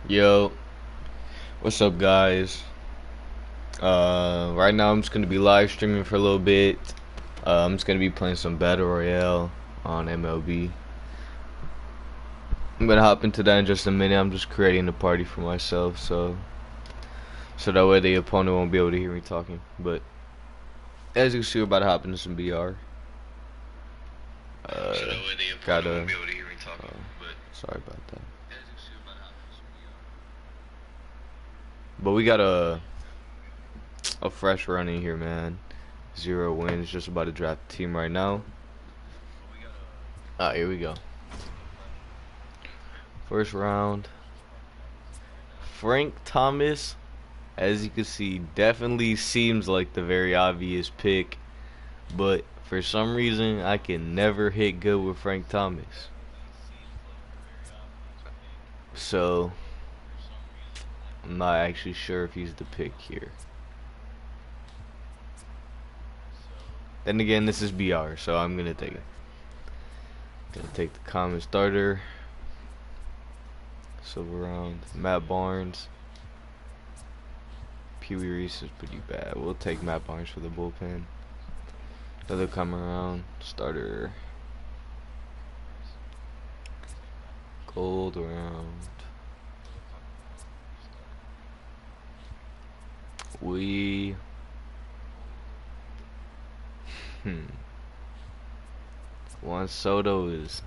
Yo, what's up, guys? Right now I'm just gonna be live streaming for a little bit. I'm just gonna be playing some Battle Royale on MLB. I'm gonna hop into that in just a minute. I'm just creating a party for myself, so that way the opponent won't be able to hear me talking. But as you can see, we're about to hop into some BR. So that way the opponent Gotta. won't be able to hear me talking. But Sorry about that. as you see, about to hop into some VR. But we got a fresh run in here, man. 0 wins. Just about to draft the team right now. But we got Here we go. First round. Frank Thomas, as you can see, definitely seems like the very obvious pick, but for some reason I can never hit good with Frank Thomas. So I'm not actually sure if he's the pick here. Then again, this is BR, so I'm gonna take it. Gonna take the common starter. Silver round. Matt Barnes. Pee Wee Reese is pretty bad. We'll take Matt Barnes for the bullpen. Another come around. Starter. Gold round. We Juan Soto is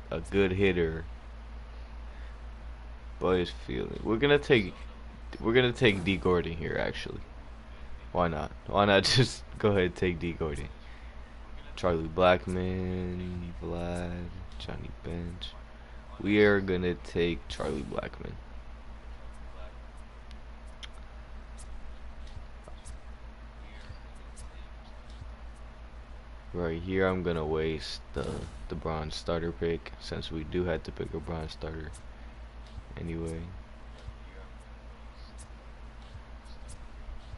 a good hitter, but his feeling. We're gonna take D Gordon here actually. Why not? Why not just go ahead and take D Gordon? Charlie Blackman, Vlad, Johnny Bench. We are gonna take Charlie Blackman. Right here, I'm gonna waste the bronze starter pick since we do have to pick a bronze starter anyway.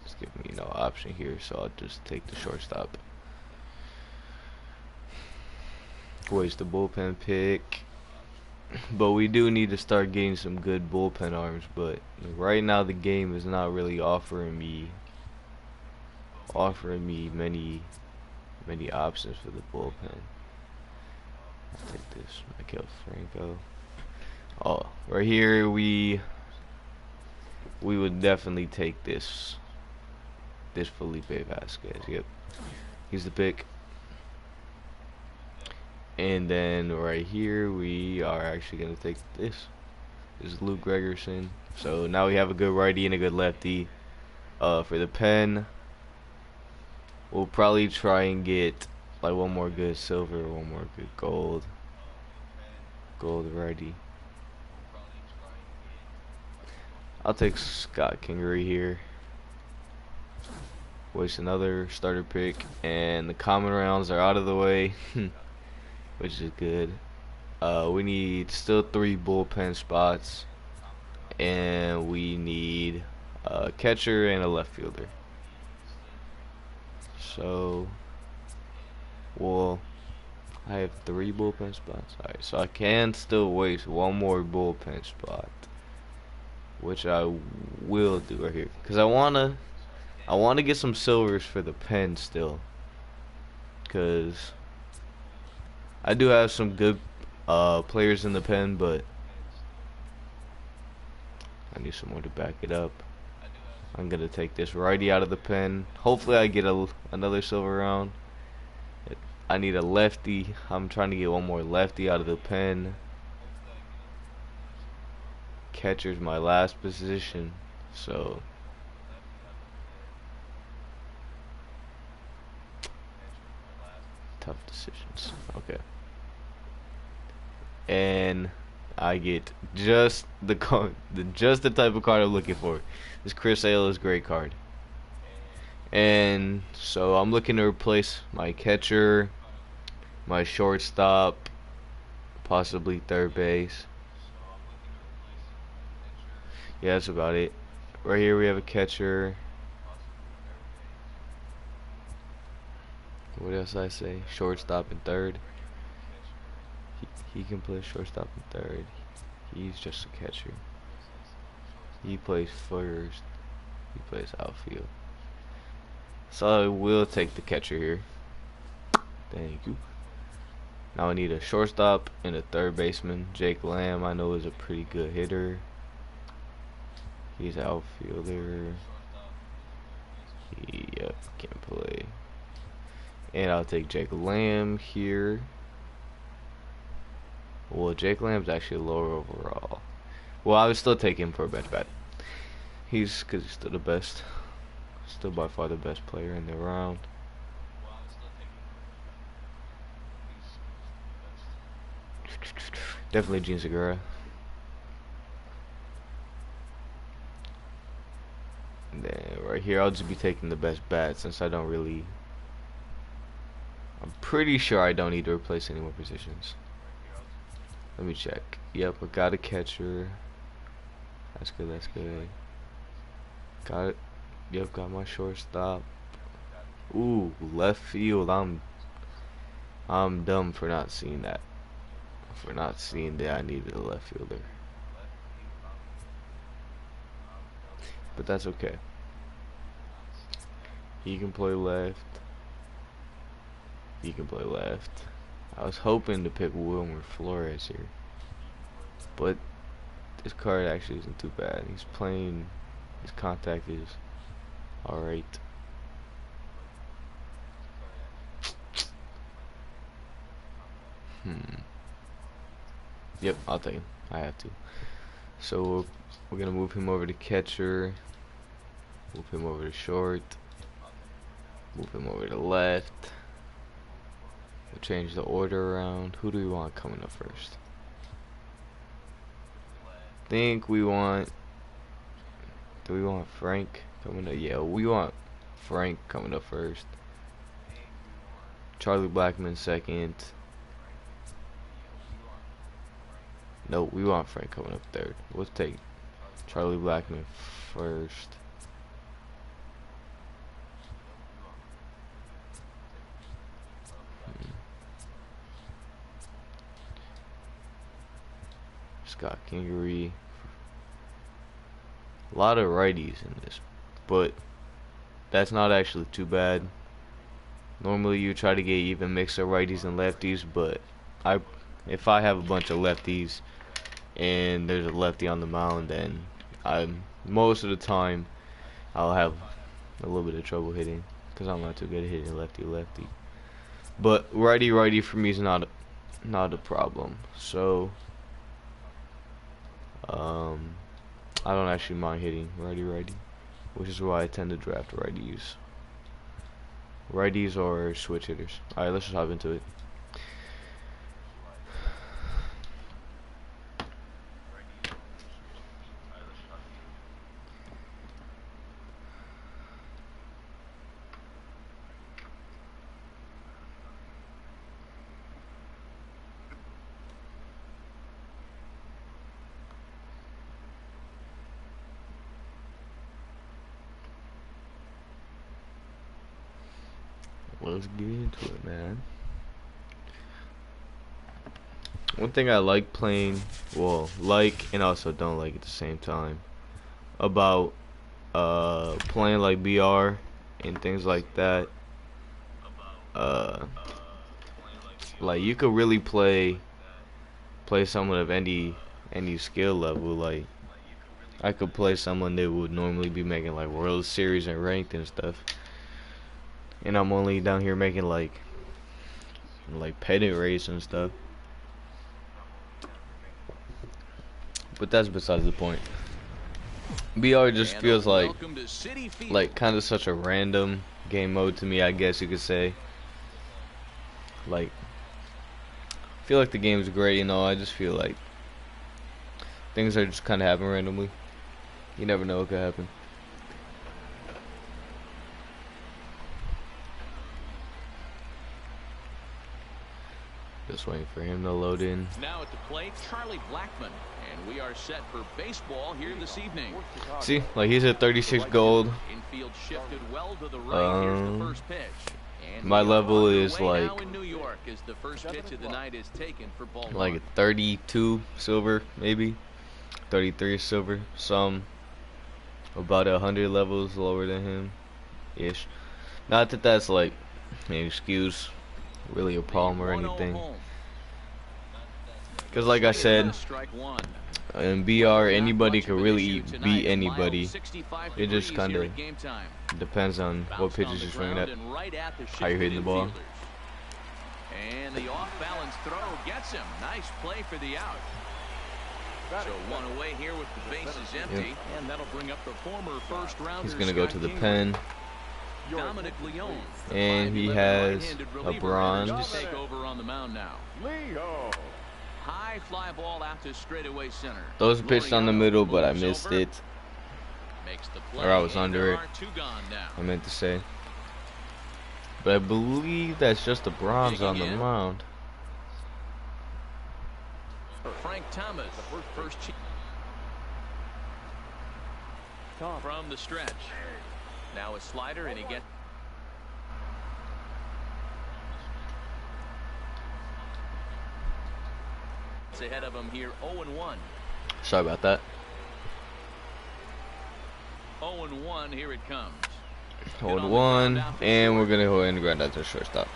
It's giving me no option here, so I'll just take the shortstop. Waste the bullpen pick, but we do need to start getting some good bullpen arms. But right now, the game is not really offering me many options for the bullpen. I'll take this, Michael Franco. Oh, right here we would definitely take this Felipe Vasquez. Yep, he's the pick. And then right here we are actually gonna take this. This is Luke Gregerson. So now we have a good righty and a good lefty. For the pen, we'll probably try and get like one more good silver, one more good gold. Gold righty. I'll take Scott Kingery here. Waste another starter pick, and the common rounds are out of the way, which is good. We need still 3 bullpen spots, and we need a catcher and a left fielder. So, well, I have 3 bullpen spots. Alright, so I can still waste one more bullpen spot, which I will do right here, cause I wanna get some silvers for the pen still, cause I do have some good players in the pen, but I need someone to back it up. I'm gonna take this righty out of the pen. Hopefully I get another silver round. I need a lefty. I'm trying to get one more lefty out of the pen. Catcher's my last position, so tough decisions. Okay. And I get just the type of card I'm looking for. This Chris Sale is a great card. And so I'm looking to replace my catcher, my shortstop, possibly third base. Yeah, that's about it. Right here we have a catcher. What else did I say? Shortstop and third. He can play shortstop and third. He's just a catcher. He plays first. He plays outfield. So I will take the catcher here. Thank you. Now I need a shortstop and a third baseman. Jake Lamb, I know, is a pretty good hitter. He's an outfielder. Yep, can play. And I'll take Jake Lamb here. Well, Jake Lamb's actually lower overall. Well, I would still take him for a bench bat. Because he's still the best. Still by far the best player in the round. Definitely Gene Segura. And then right here, I'll just be taking the best bat since I don't really. I'm pretty sure I don't need to replace any more positions. Let me check. Yep, I got a catcher. That's good, that's good. Got it. Yep, got my shortstop. Ooh, left field. I'm dumb for not seeing that. For not seeing that I needed a left fielder. But that's okay. He can play left. He can play left. I was hoping to pick Wilmer Flores here. But this card actually isn't too bad. He's playing, his contact is alright. Yep, I'll take him. I have to. So we're gonna move him over to catcher. Move him over to short. Move him over to left. We'll change the order around. Who do we want coming up first? Think we want. Do we want Frank coming up? Yeah, we want Frank coming up first. Charlie Blackmon second. No, we want Frank coming up third. We'll take Charlie Blackmon first. Scott Kingery. A lot of righties in this, but that's not actually too bad. Normally you try to get even mix of righties and lefties, but if I have a bunch of lefties and there's a lefty on the mound, then most of the time I'll have a little bit of trouble hitting because I'm not too good at hitting lefty. But righty for me is not a problem. So I don't actually mind hitting righty, which is why I tend to draft righties or switch hitters. Alright, let's just hop into it. Let's get into it, man. One thing I like playing, well, like and also don't like at the same time, about playing like BR and things like that, like you could really play someone of any skill level. Like I could play someone that would normally be making like World Series and ranked and stuff, and I'm only down here making like pennant race and stuff. But that's besides the point. BR just feels like kind of such a random game mode to me, I guess you could say. Like, I feel like the game's great, you know. I just feel like things are just kind of happen randomly. You never know what could happen. Just waiting for him to load in. Now at the plate, Charlie Blackmon, and we are set for baseball here this evening. See, like he's at 36 gold. Infield shifted well to the right. Here's the first pitch. And my level is like now in New York as the first pitch of the night is taken for ball like 32 silver, maybe. 33 silver. Some about 100 levels lower than him, ish. Not that that's like an excuse, really a problem or anything. Because like I said, in BR, anybody can really beat anybody. It just kind of depends on what pitches you're swinging at, how you're hitting the ball. And the off-balance throw gets him. Nice play for the out. So one away here with the bases empty, and that'll bring up the former first-rounder. He's gonna go to the pen, and he has a bronze. Take over on the mound now. High fly ball out to straightaway center. Those pitched on the middle, but I missed it, or I was under it. I meant to say. But I believe that's just a bronze on the mound. Frank Thomas, first from the stretch. Now a slider, and he gets ahead of him here. 0-1. Sorry about that. 0-1. Here it comes. 0-1, and we're gonna go ahead and grind out to the shortstop.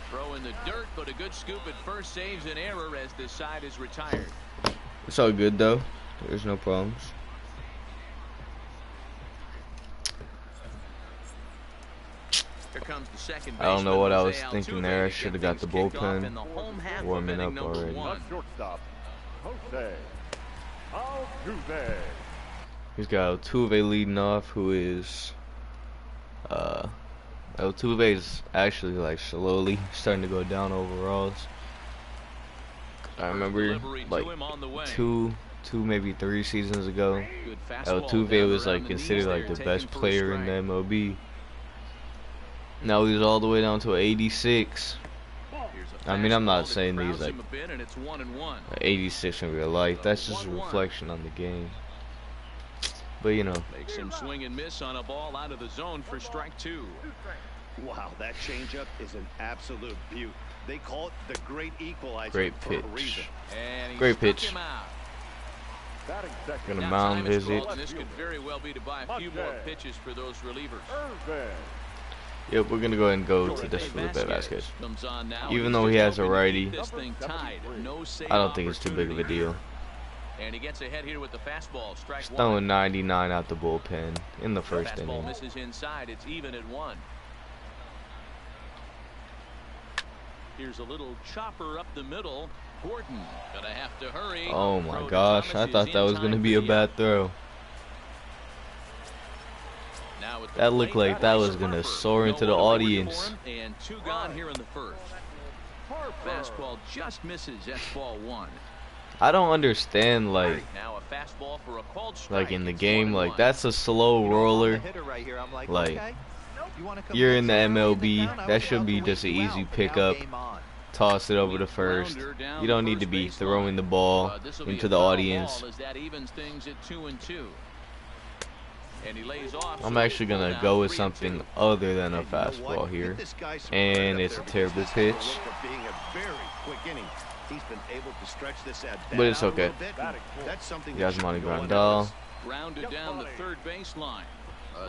Throw in the dirt, but a good scoop at first saves an error as the side is retired. It's all good though. There's no problems. Here comes the second I don't know what I was baseman, thinking there. I should have got the bullpen in the home half of warming inning up number already. 1. He's got Altuve leading off, who is Altuve is actually like slowly starting to go down overalls. I remember like two maybe 3 seasons ago, Altuve was like considered like the best player in the MLB. Now he's all the way down to 86. I mean, I'm not saying that he's like 86 in real life. That's just a reflection on the game. But you know, Makes him swing and miss on a ball out of the zone for strike 2. Wow, that changeup is an absolute beaut. They call it the great equalizer. Great for a pitch. reason. Great pitch. Gonna mound visit. This could very well be to buy a few more pitches for those relievers. Yep, we're gonna go ahead and go to this Felipe Vasquez. Even though he has a righty, I don't think it's too big of a deal. And he gets ahead here with the fastball. Strike He's 1. throwing 99 out the bullpen in the first Fastball inning. misses inside. It's even at 1. Here's a little chopper up the middle. Gordon gonna have to hurry. Oh Throw my to gosh, Thomas I thought is that in was gonna time be for a the bad out. throw. Now at the That looked plate, like that was Bryce gonna Harper. soar into the No one away audience. for him, and 2 gone here in the first. Fastball just misses. That's ball 1. I don't understand like Now a fastball for a called strike. like in the It's game 1-1. like that's a slow roller. Like you're in the MLB, that should be just an easy pickup. Toss it over to first. You don't need to be throwing the ball This'll be into a the foul audience. ball as that evens things at 2-2. And he lays off, I'm so actually they pull gonna down go with 3-2. something other than a fastball here, and it's a terrible pitch. But it's okay. Yasmani Grandal. Grounded down the third baseline.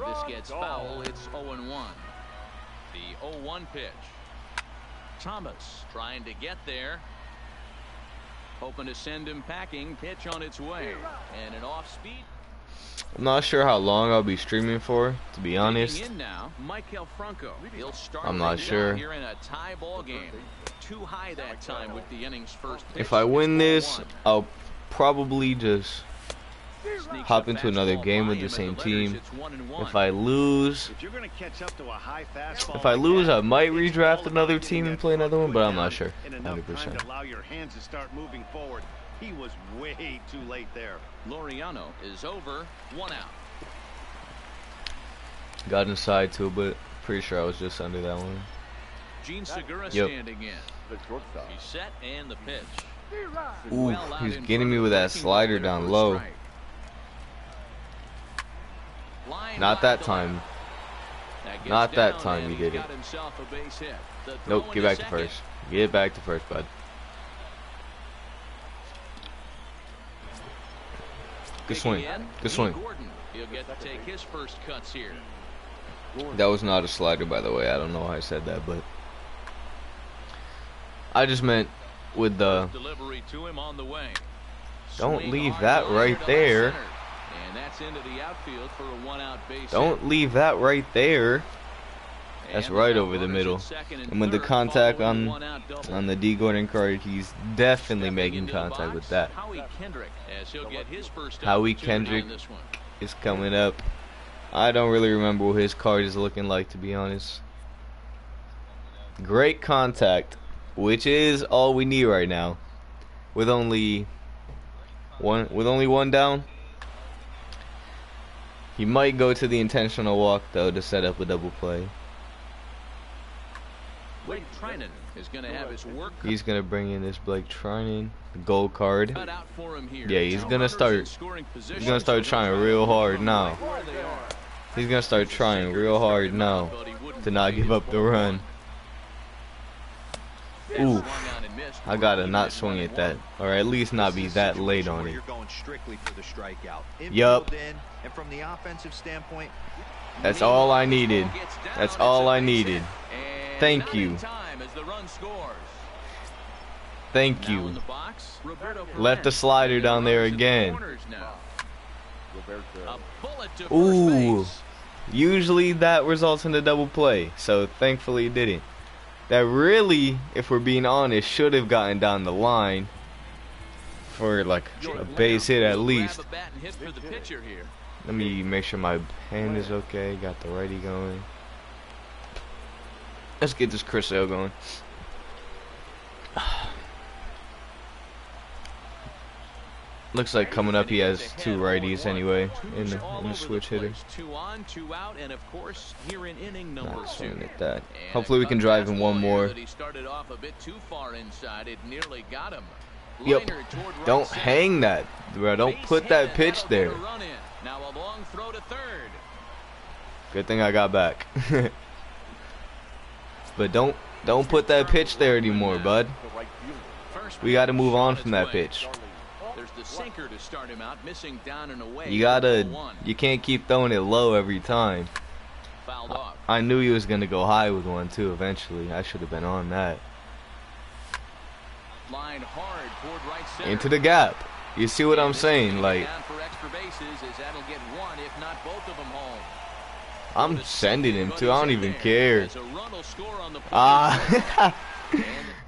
This gets foul. It's 0-1. The 0-1 pitch. Thomas trying to get there. Hoping to send him packing. Pitch on its way. And an off speed. I'm not sure how long I'll be streaming for, to be honest. In now, Michael Franco. He'll start I'm not things out sure. here in a tie ball game. Too high that time with the inning's first pitch. If I win this, I'll probably just hop into another game with the same team. If I lose, I might redraft another team and play another one, but I'm not sure. 100%. Allow your hands to start moving forward. He was way too late there. Laureano is over. 1 out. Got inside too, but pretty sure I was just under that one. Gene Segura Yep. standing in. He's set and the pitch. Ooh, Well out he's in getting front me of with the that breaking slider ball down for a low. strike. Line Not drive that to time. left. That gets Not that down, time and he did got it. himself a base hit. The throw Nope, get into back to second. first. Get back to first, bud. Good swing. Good swing. Gordon, he'll get to take his first cuts here. That was not a slider, by the way. I don't know why I said that, but I just meant with the. Delivery to him on the way. Don't leave that right there. And that's into the outfield for a one-out base. Don't leave that right there. That's right over the middle. And with the contact on the D. Gordon card, he's definitely making contact with that. Howie Kendrick is coming up. I don't really remember what his card is looking like, to be honest. Great contact, which is all we need right now. With only one down. He might go to the intentional walk though to set up a double play. Blake Trinan is going to have his work. He's going to bring in this Blake Trinan gold card. Yeah, he's going to start. He's going to start trying real hard now. He's going to start trying real hard now to not give up the run. Ooh, I gotta not swing at that, or at least not be that late on it. Yup. That's all I needed. That's all I needed. Thank you. Thank you. Left the slider down there again. Ooh. Usually that results in a double play, so thankfully it didn't. That really, if we're being honest, should have gotten down the line for like a base hit at least. Let me make sure my hand is okay. Got the righty going. Let's get this Chris Sale going. Looks like coming up he has two righties anyway in the switch hitter. 2 on, 2 out, and of course here in inning number Not 2. swinging at that. Hopefully we can drive in one more. He started off a bit too far inside. It nearly got him. Yep. Don't hang that, bro. Don't put that pitch there. Now a long throw to third. Good thing I got back. But don't put that pitch there anymore, bud. We got to move on from that pitch. There's the sinker to start him out, missing down and away. You can't keep throwing it low every time. Fouled off. I knew he was gonna go high with one too eventually. I should have been on that. Line hard toward right center. Into the gap. You see what I'm saying? Like, for extra bases, as that'll get one, if not both of them home. I'm sending him too. I don't even care.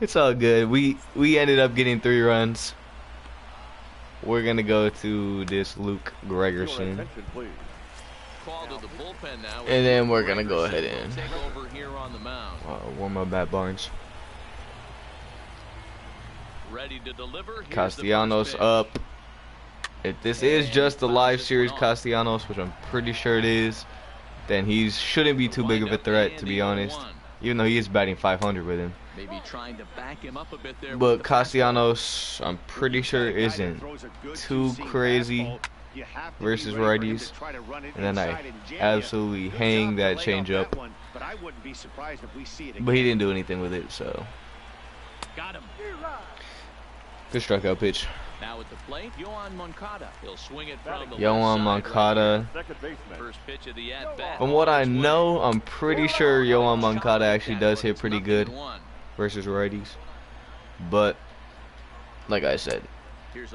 It's all good. We ended up getting 3 runs. We're gonna go to this Luke Gregerson, and then we're gonna go ahead and warm up Matt Barnes. Castellanos up. If this is just a live series Castellanos, which I'm pretty sure it is, then he shouldn't be too big of a threat, to be honest. Even though he is batting 500 with him. Maybe trying to back him up a bit there. But Castellanos, I'm pretty sure, isn't too crazy versus righties. And then I absolutely hang that changeup. But he didn't do anything with it, so. Good strikeout pitch. Now at the plate, Yohan Moncada. He'll swing it from the Yohan Moncada. First pitch of the at-bat. From what I know, I'm pretty sure Yohan Moncada actually does hit pretty good versus righties. But like I said,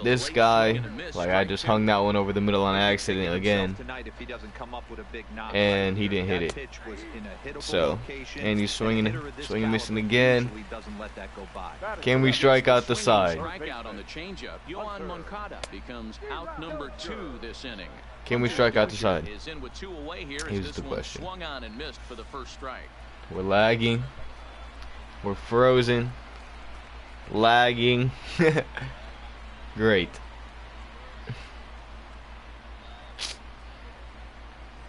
this guy, like, I just hung that one over the middle on accident again, and he didn't hit it. So, and he's swinging, missing again. Can we strike out the side? On the changeup, Yohan Moncada becomes out number 2 this inning. Can we strike out the side? Here's the question. Swung on and missed for the first strike. We're lagging. We're frozen. Lagging. Great.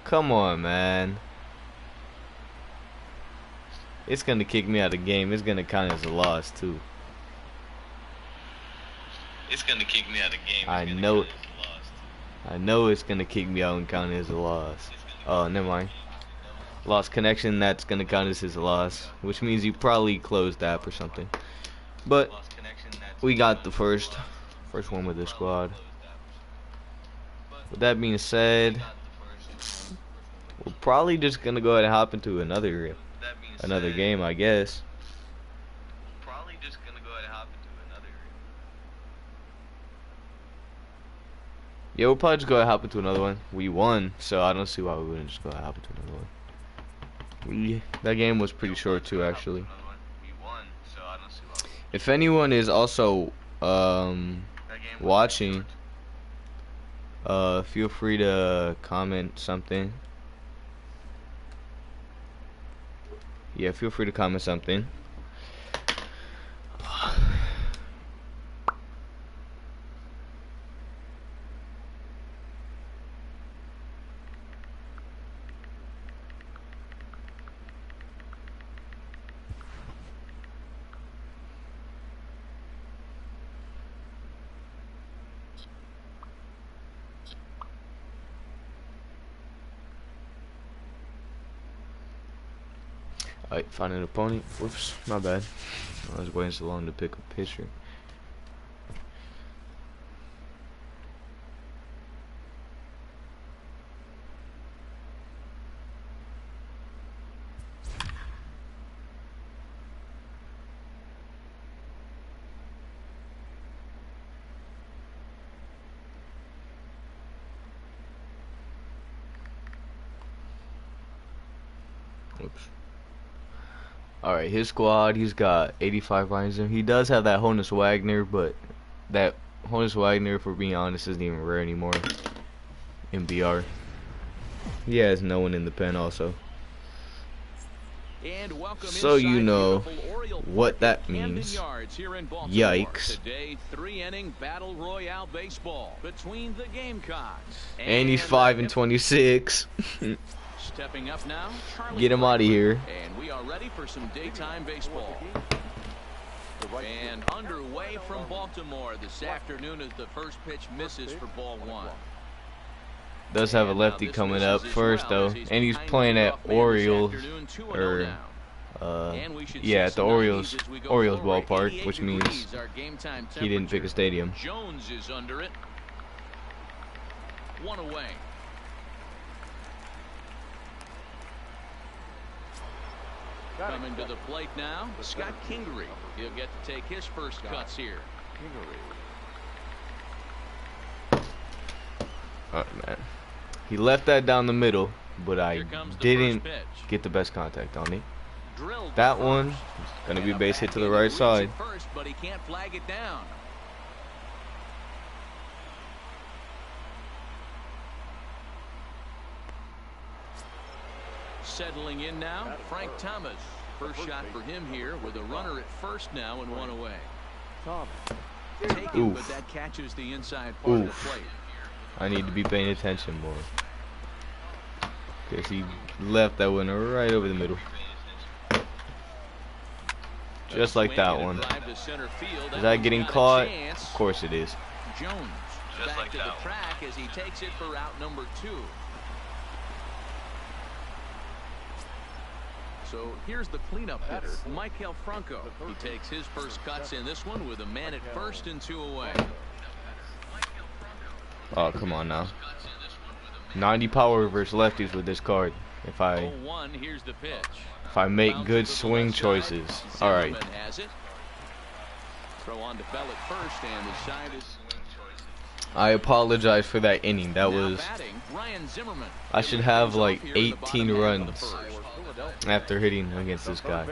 Come on, man. It's gonna kick me out of the game. It's gonna count as a loss too. It's gonna kick me out of the game. I know it. I know it's gonna kick me out and count as a loss. Oh, never mind. Lost connection. That's gonna count as his loss, which means you probably closed the app or something. But we got the first one with the squad. with that being said, we're probably just gonna go ahead and hop into another game, I guess. Yeah, we'll probably just go ahead and hop into another one. We won, so I don't see why we wouldn't just go ahead and hop into another one. That game was pretty short too, actually. If anyone is also watching, feel free to comment something. Yeah, feel free to comment something. Alright, find an opponent. Whoops, my bad. I was waiting so long to pick a pitcher. Whoops. Alright, his squad, he's got 85 lines in him. He does have that Honus Wagner, but that Honus Wagner, if we're being honest, isn't even rare anymore in BR. He has no one in the pen also. So you know what that means. Yikes. Today, 3-inning battle royale baseball between the Gamecocks. And he's 5-26. Stepping up now, Charlie Get him out of here. And we are ready for some daytime baseball. And underway from Baltimore this afternoon as the first pitch misses for ball one. Does have a lefty coming up first though, and he's playing at Orioles, or yeah, at the Orioles ballpark, which means he didn't pick a stadium. Jones is under it. One away. Coming to the plate now, Scott Kingery. He'll get to take his first cuts here. Alright, man. He left that down the middle, but I didn't get the best contact on it. That one is going to be a base hit to the right side. First, but he can't flag it down. Settling in now, Frank Thomas. First shot for him here with a runner at first now and one away. Taken, but that catches the inside part of the plate. I need to be paying attention more, because he left that one right over the middle. Just like that one. Is that getting caught? Of course it is. Jones back to the track as he takes it for route number 2. So here's the cleanup hitter, Michael Franco. He takes his first cuts in this one with a man at first and 2 away. Oh, come on now. 90 power versus lefties with this card. If I make good swing choices. All right. Throw on to Bell at first, and the side is. I apologize for that inning. That was. I should have like 18 runs after hitting against this guy.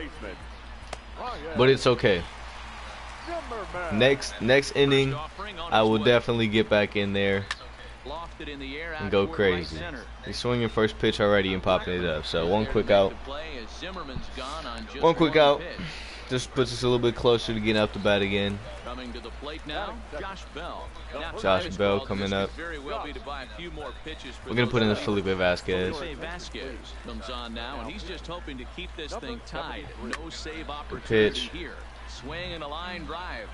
But it's okay. Next inning, I will definitely get back in there and go crazy. He's swinging first pitch already and popping it up. So one quick out. Just puts us a little bit closer to getting up the bat again. Coming to the plate now, Josh Bell. Josh Bell coming up. We're gonna put in the Felipe Vasquez. Comes on now, and he's just hoping to keep this thing tied. No save opportunity pitch. here. Swing and a line drive.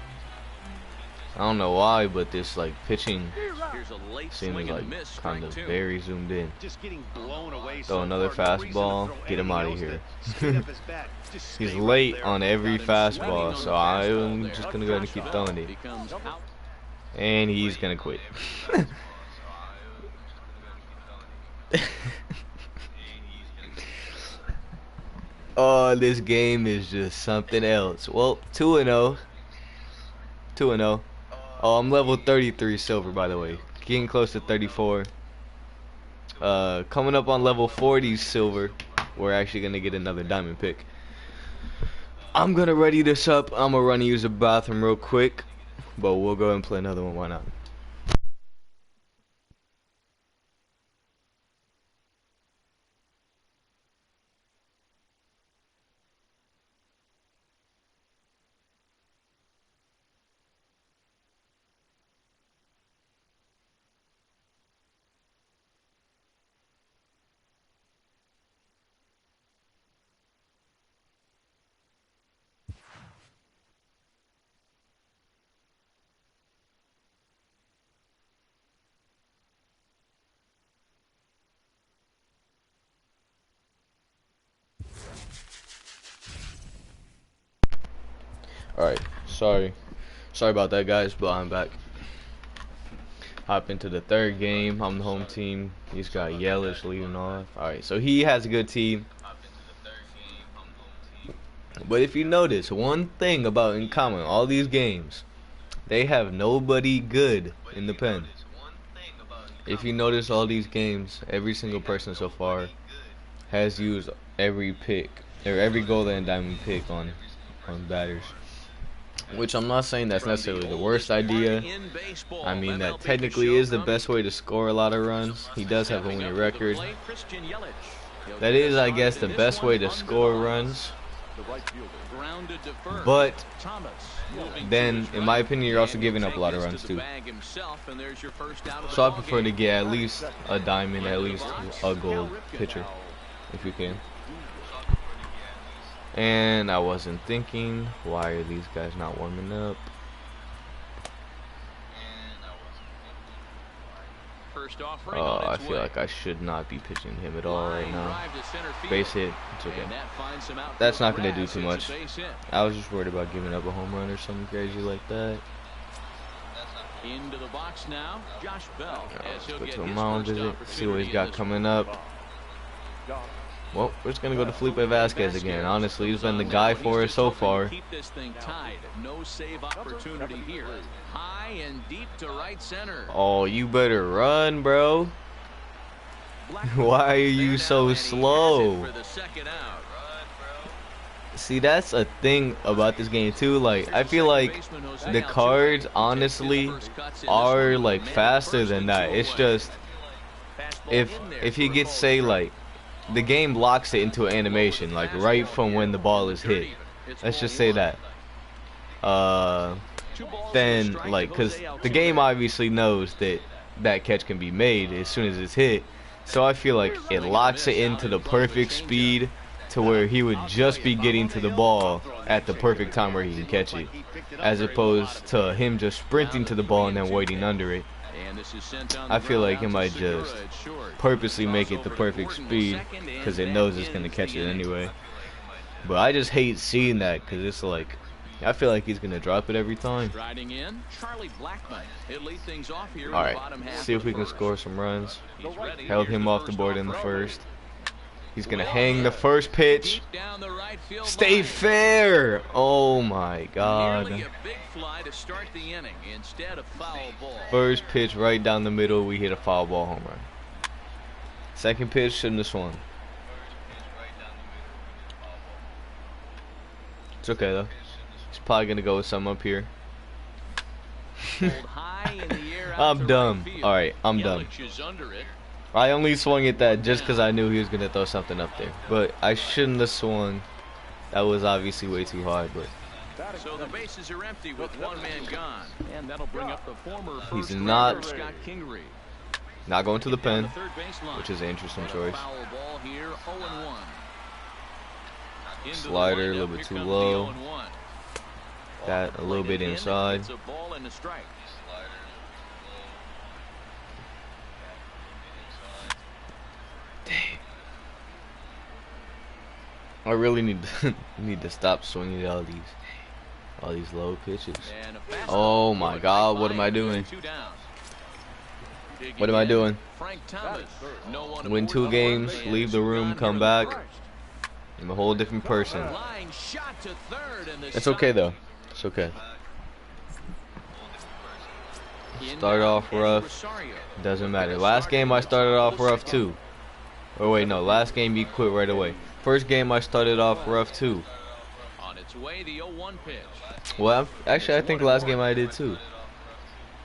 I don't know why, but this like pitching seems like kind of very zoomed in. Throw another fastball, get him out of here. He's late on every fastball, so I'm just gonna go ahead and keep throwing it. And he's gonna quit. This game is just something else. Well, 2-0. 2-0. Oh, I'm level 33 silver, by the way. Getting close to 34. Coming up on level 40 silver. We're actually going to get another diamond pick. I'm going to ready this up. I'm going to run and use the bathroom real quick. But we'll go and play another one. Why not? Alright, sorry about that, guys, but I'm back. Hop into the third game. I'm the home team. He's got Yelich leading off. Alright, so he has a good team. But if you notice, one thing about in common, all these games, they have nobody good in the pen. If you notice all these games, every single person so far has used every pick, or every golden diamond pick on batters. Which I'm not saying that's necessarily the worst idea. I mean, that technically is the best way to score a lot of runs. He does have a winning record. That is, I guess, the best way to score runs. But then, in my opinion, you're also giving up a lot of runs too. So I prefer to get at least a diamond, at least a gold pitcher, if you can. And I wasn't thinking, why are these guys not warming up? I feel like I should not be pitching him at all right now. Base hit, it's okay. That's not going to do too much. I was just worried about giving up a home run or something crazy like that. Into the box now, Josh Bell. Let's go to a mound visit, see what he's got coming up. Well, we're just going to go to Felipe Vasquez again. Honestly, he's been the guy for us so far. Keep this thing tied. No save opportunity here. High and deep to right center. Oh, you better run, bro. Why are you so slow? See, that's a thing about this game too. Like, I feel like the cards honestly are like faster than that. It's just if he gets, say, like, the game locks it into an animation, like right from when the ball is hit. Let's just say that. Then, like, because the game obviously knows that that catch can be made as soon as it's hit. So I feel like it locks it into the perfect speed to where he would just be getting to the ball at the perfect time where he can catch it, as opposed to him just sprinting to the ball and then waiting under it. I feel like it might just purposely make it the perfect speed because it knows it's going to catch it anyway. But I just hate seeing that because it's like, I feel like he's going to drop it every time. Alright, see if we can score some runs. Held him off the board in the first. He's going to hang the first pitch. Stay fair! Oh my God. First pitch right down the middle, we hit a foul ball home run. Second pitch, shouldn't have swung. It's okay though. He's probably going to go with something up here. I'm dumb. Alright, I'm dumb. I only swung at that just because I knew he was going to throw something up there. But I shouldn't have swung. That was obviously way too hard. But so the bases are empty with one man gone. And that'll bring up the former he's not going to the pen, which is an interesting choice. Slider a little bit too low. That a little bit inside. Dang. I really need to stop swinging all these low pitches. Oh my God, what am I doing? What am I doing? Win 2 games, leave the room, come back, I'm a whole different person. Line shot to third, and the It's okay though. It's okay. Start off rough. Doesn't matter. Last game I started off rough too. Oh wait, no. Last game you quit right away. First game I started off rough too. On its way, the 0-1 pitch. Well, actually, I think last game I did too.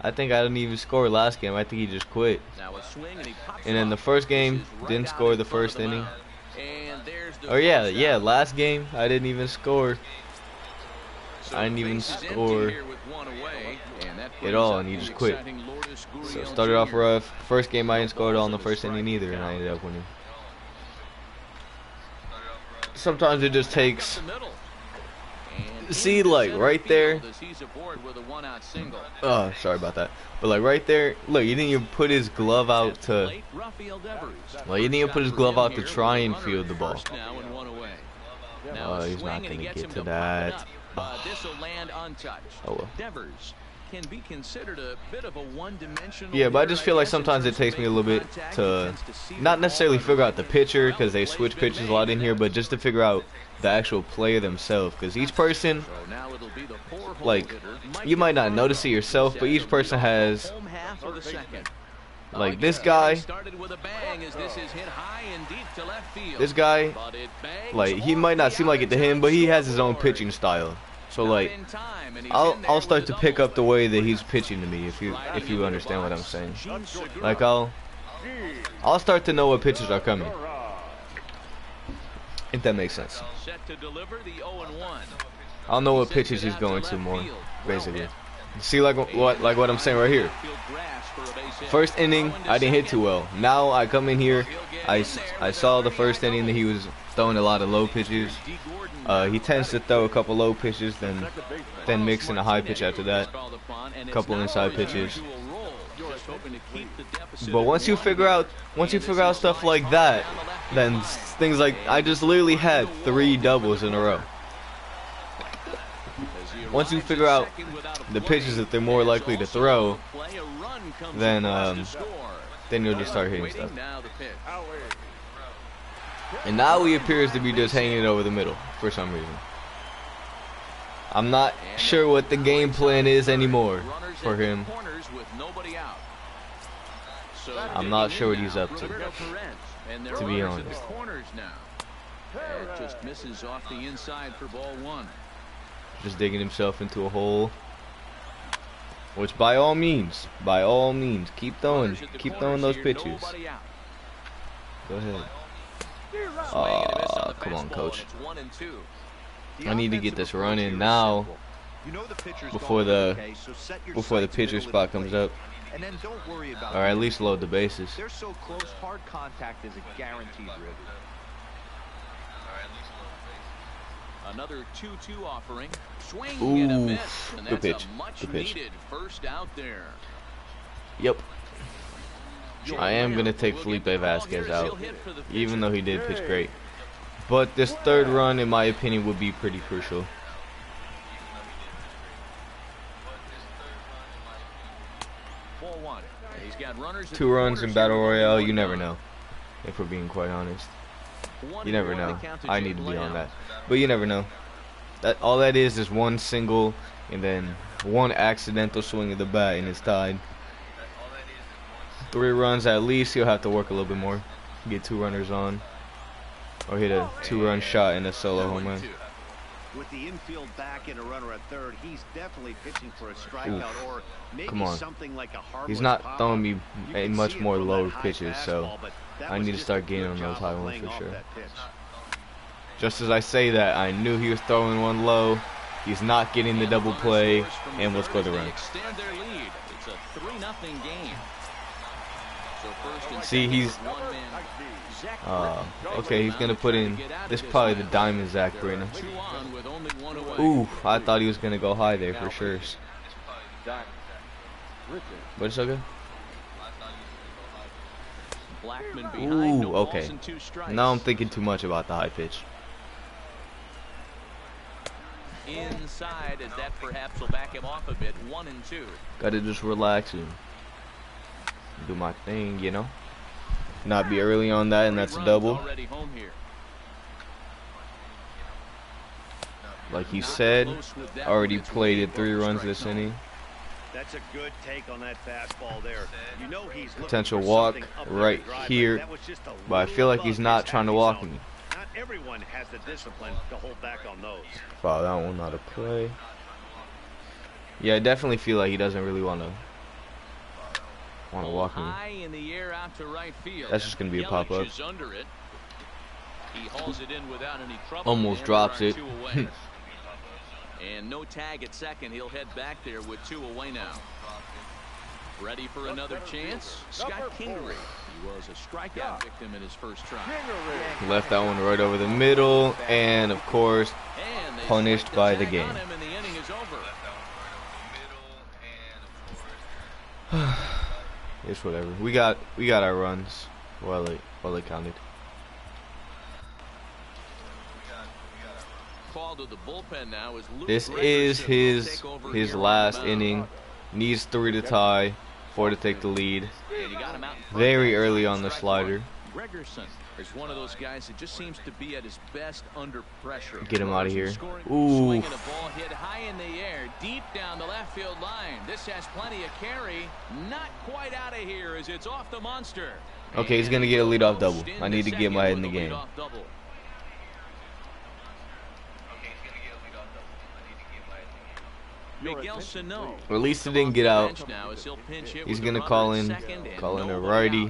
I think I didn't even score last game. I think he just quit. Now a swing and he pops And then the up. first game Right didn't out score in the front of first the inning. mound. And there's the Oh yeah, first yeah. out. Last game I didn't even score. So I didn't even bases empty score here with one away, and that at brings all, up and he the just quit. exciting Lourdes So Gurriel started off Jr. rough. First game I didn't score at all in the first inning either, and I ended up winning. Sometimes it just takes. See, like right there. Oh, sorry about that. But like right there, look, he didn't even put his glove out to. Well, he didn't even put his glove out to try and field the ball. Oh, he's not gonna get to that. Oh well. Devers can be considered a bit of a one-dimensional. Yeah, but I just feel like sometimes it takes me a little bit to not necessarily figure out the pitcher because they switch pitches a lot in here, but just to figure out the actual player themselves. Because each person, like, you might not notice it yourself, but each person has, like, this guy, like, he might not seem like it to him, but he has his own pitching style. So like, I'll start to pick up the way that he's pitching to me, if you understand what I'm saying. Like I'll start to know what pitches are coming, if that makes sense. I'll know what pitches he's going to more, basically. See, like what I'm saying right here. First inning, I didn't hit too well. Now I come in here, I saw the first inning that he was throwing a lot of low pitches. He tends to throw a couple low pitches, then mix in a high pitch after that. A couple inside pitches. But once you figure out stuff like that, then things like I just literally had 3 doubles in a row. Once you figure out the pitches that they're more likely to throw, then you'll just start hitting stuff. And now he appears to be just hanging it over the middle for some reason. I'm not sure what the game plan is anymore for him. I'm not sure what he's up to be honest. Just misses off the inside for ball 1. Just digging himself into a hole. Which by all means, keep throwing those pitches. Go ahead. Come on, coach. I need to get this run in now before the pitcher spot comes up. Or at least load the bases. They're so close, hard contact is a guaranteed rib. Another 2-2 offering. Swing Ooh, and a miss, and good that's pitch. a much Good pitch. needed first out there. Yep. I am going to take Felipe Vasquez out, even though he did pitch great. But this third run, in my opinion, would be pretty crucial. He's got runners 2 runs in Battle Royale, you never know, if we're being quite honest. You never know. I need to be on that. But you never know. All that is one single and then 1 accidental swing of the bat and it's tied. 3 runs at least, he'll have to work a little bit more. Get 2 runners on. Or hit a 2-run shot and a solo home run. With the infield back and a runner at third, he's definitely pitching for a strikeout or maybe something like a harmless He's not pop-up. throwing me You can much see it more from low that high pitches, so fastball, but that I was need to just start a getting good on those job high of ones laying for off sure. that pitch. Just as I say that, I knew he was throwing one low. He's not getting the double play, and we'll score the run. Extend their lead. It's a 3-0 game. So first and See, he's okay. He's gonna put in. This is probably the diamond Zach Britton. Ooh, I thought he was gonna go high there for sure. But it's okay. Ooh, okay. Now I'm thinking too much about the high pitch. Inside, as that perhaps will back him off a bit. 1-2. Gotta just relax and do my thing, you know. Not be early on that, and that's a double. like he said, already plated 3 runs this inning. That's a good take on that fastball there. You know he's Potential walk right here, but I feel like he's not trying to walk me. Not everyone has the discipline to hold back on those. Foul that one out of play. Yeah, I definitely feel like he doesn't really want to walk me. That's just gonna be a pop up. Almost drops it. And no tag at second. He'll head back there with 2 away now. Ready for another chance? Scott Kingery. He was a strikeout victim in his first try. Left that one right over the middle, and of course, punished by the game. It's whatever. We got our runs. Well, it counted. To the bullpen now is this is his last inning. Needs 3 to tie, 4 to take the lead. Very early on the slider. Gregerson is one of those guys that just seems to be at his best under pressure. Get him out of here. Ooh. A ball hit high in the air, deep down the left field line. This has plenty of carry. Not quite out of here as it's off the monster. Okay, he's gonna get a leadoff double. I need to get my head in the game. At least it didn't get out. He's gonna call in a righty.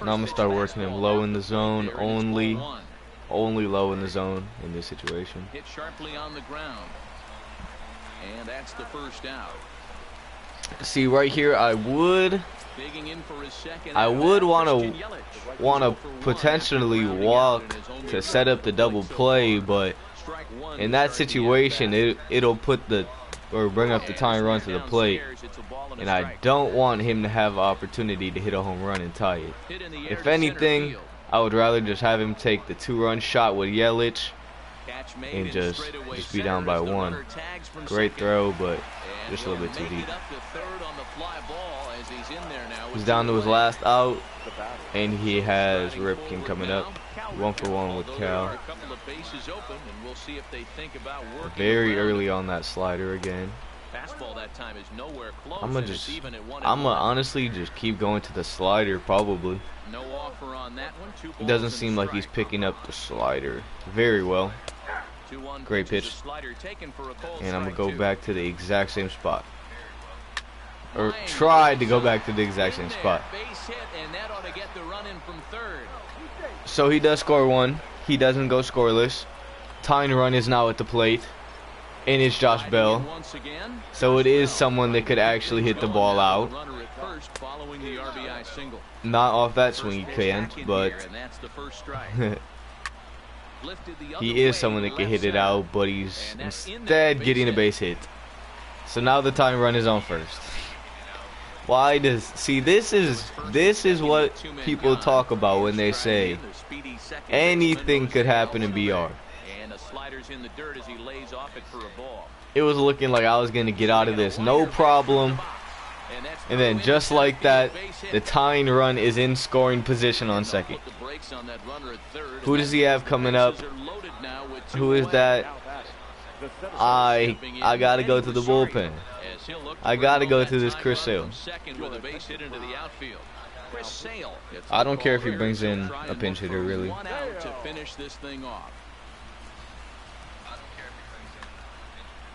Now I'm gonna start working him low in the zone, only low in the zone in this situation. Hit sharply on the ground, and that's the first out. See right here, I would want to potentially walk to set up the double play, but in that situation, it'll put bring up the tying run to the plate, and I don't want him to have an opportunity to hit a home run and tie it. If anything, I would rather just have him take the 2-run shot with Yelich and just be down by 1. Great throw, but just a little bit too deep. He's down to his last out, and he has Ripken coming up. 1 for 1 with Cal. Very early on that slider again. I'm gonna honestly just keep going to the slider probably. It doesn't seem like he's picking up the slider very well. Great pitch. And I'm gonna go back to the exact same spot. Or tried to go back to the exact same spot. So he does score 1. He doesn't go scoreless. Tying run is now at the plate. And it's Josh Bell. So it is someone that could actually hit the ball out. Not off that swing he can't, but he is someone that can hit it out, but he's instead getting a base hit. So now the tying run is on first. Why does this is what people talk about when they say anything could happen in BR. It was looking like I was going to get out of this no problem, and then just like that, the tying run is in scoring position on second. Who does he have coming up? Who is that? I gotta go to the bullpen. I gotta go to this Chris Sale. I don't care if he brings in a pinch hitter, really.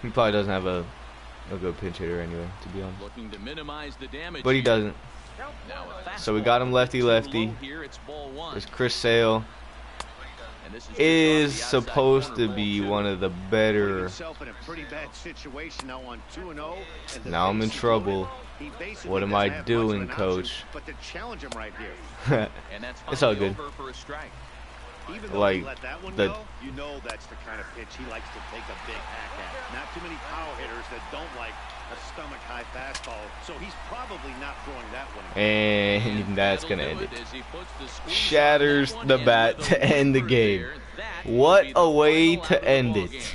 He probably doesn't have a good pinch hitter anyway, to be honest. But he doesn't. So we got him lefty-lefty. This Chris Sale is supposed to be one of the better. Now I'm in trouble. What am I doing, coach? It's all good. Like the you know that's the kind of pitch he likes to take a big hack at. Not too many power hitters that don't like a stomach high fastball, so he's probably not throwing that one. And that's gonna end it. Shatters the bat to end the game. What a way to end it.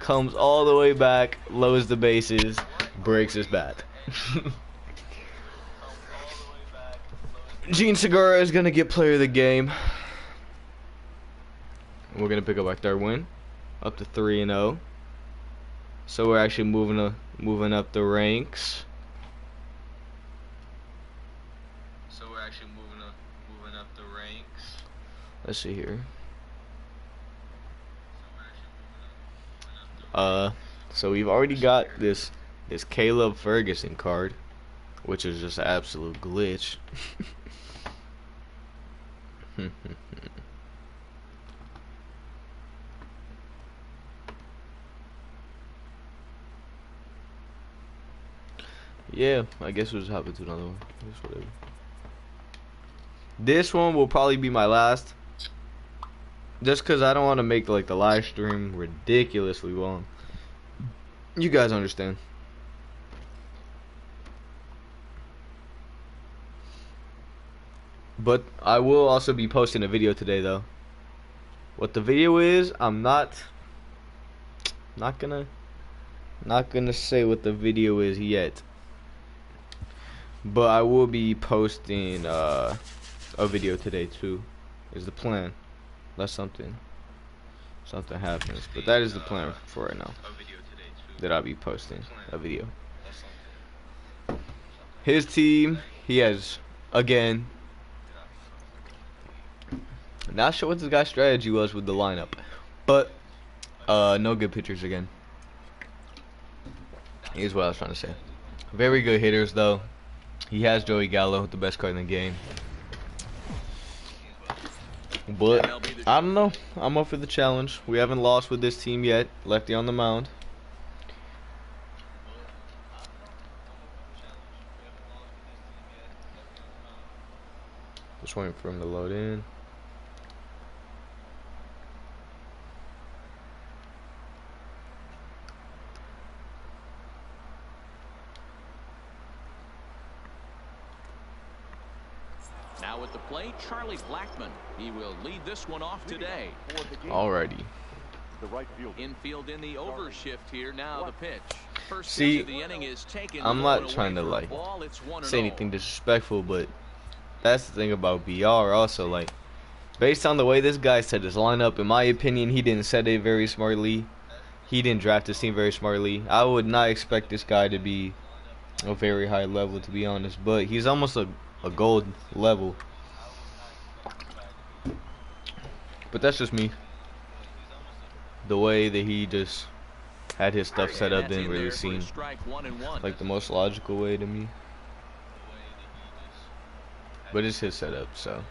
Comes all the way back, loads the bases, breaks his bat. Gene Segura is gonna get player of the game. We're gonna pick up our 3rd win up to 3-0. So we're actually moving up the ranks. Let's see here. So we've already got this Caleb Ferguson card, which is just an absolute glitch. Yeah, I guess we'll just hop into another one. Just whatever. This one will probably be my last, just because I don't want to make like the live stream ridiculously long. You guys understand. But I will also be posting a video today, though. What the video is, I'm not gonna say what the video is yet. But I will be posting a video today too. Is the plan. Unless something happens. But that is the plan for right now. That I'll be posting a video. His team, he has, again, not sure what this guy's strategy was with the lineup, but no good pitchers again. Here's what I was trying to say. Very good hitters though. He has Joey Gallo, the best card in the game. But I don't know. I'm up for the challenge. We haven't lost with this team yet. Lefty on the mound. Just waiting for him to load in. Now at the plate, Charlie Blackmon. He will lead this one off today. Alrighty. Infield in the overshift here. Now the pitch. First See, pitch of the inning is taken. I'm not trying to like say anything disrespectful, but that's the thing about BR also. Like, based on the way this guy set his lineup, in my opinion, he didn't set it very smartly. He didn't draft his team very smartly. I would not expect this guy to be a very high level, to be honest, but he's almost a gold level. But that's just me. The way that he just had his stuff set up didn't really seem like the most logical way to me. But it's his setup, so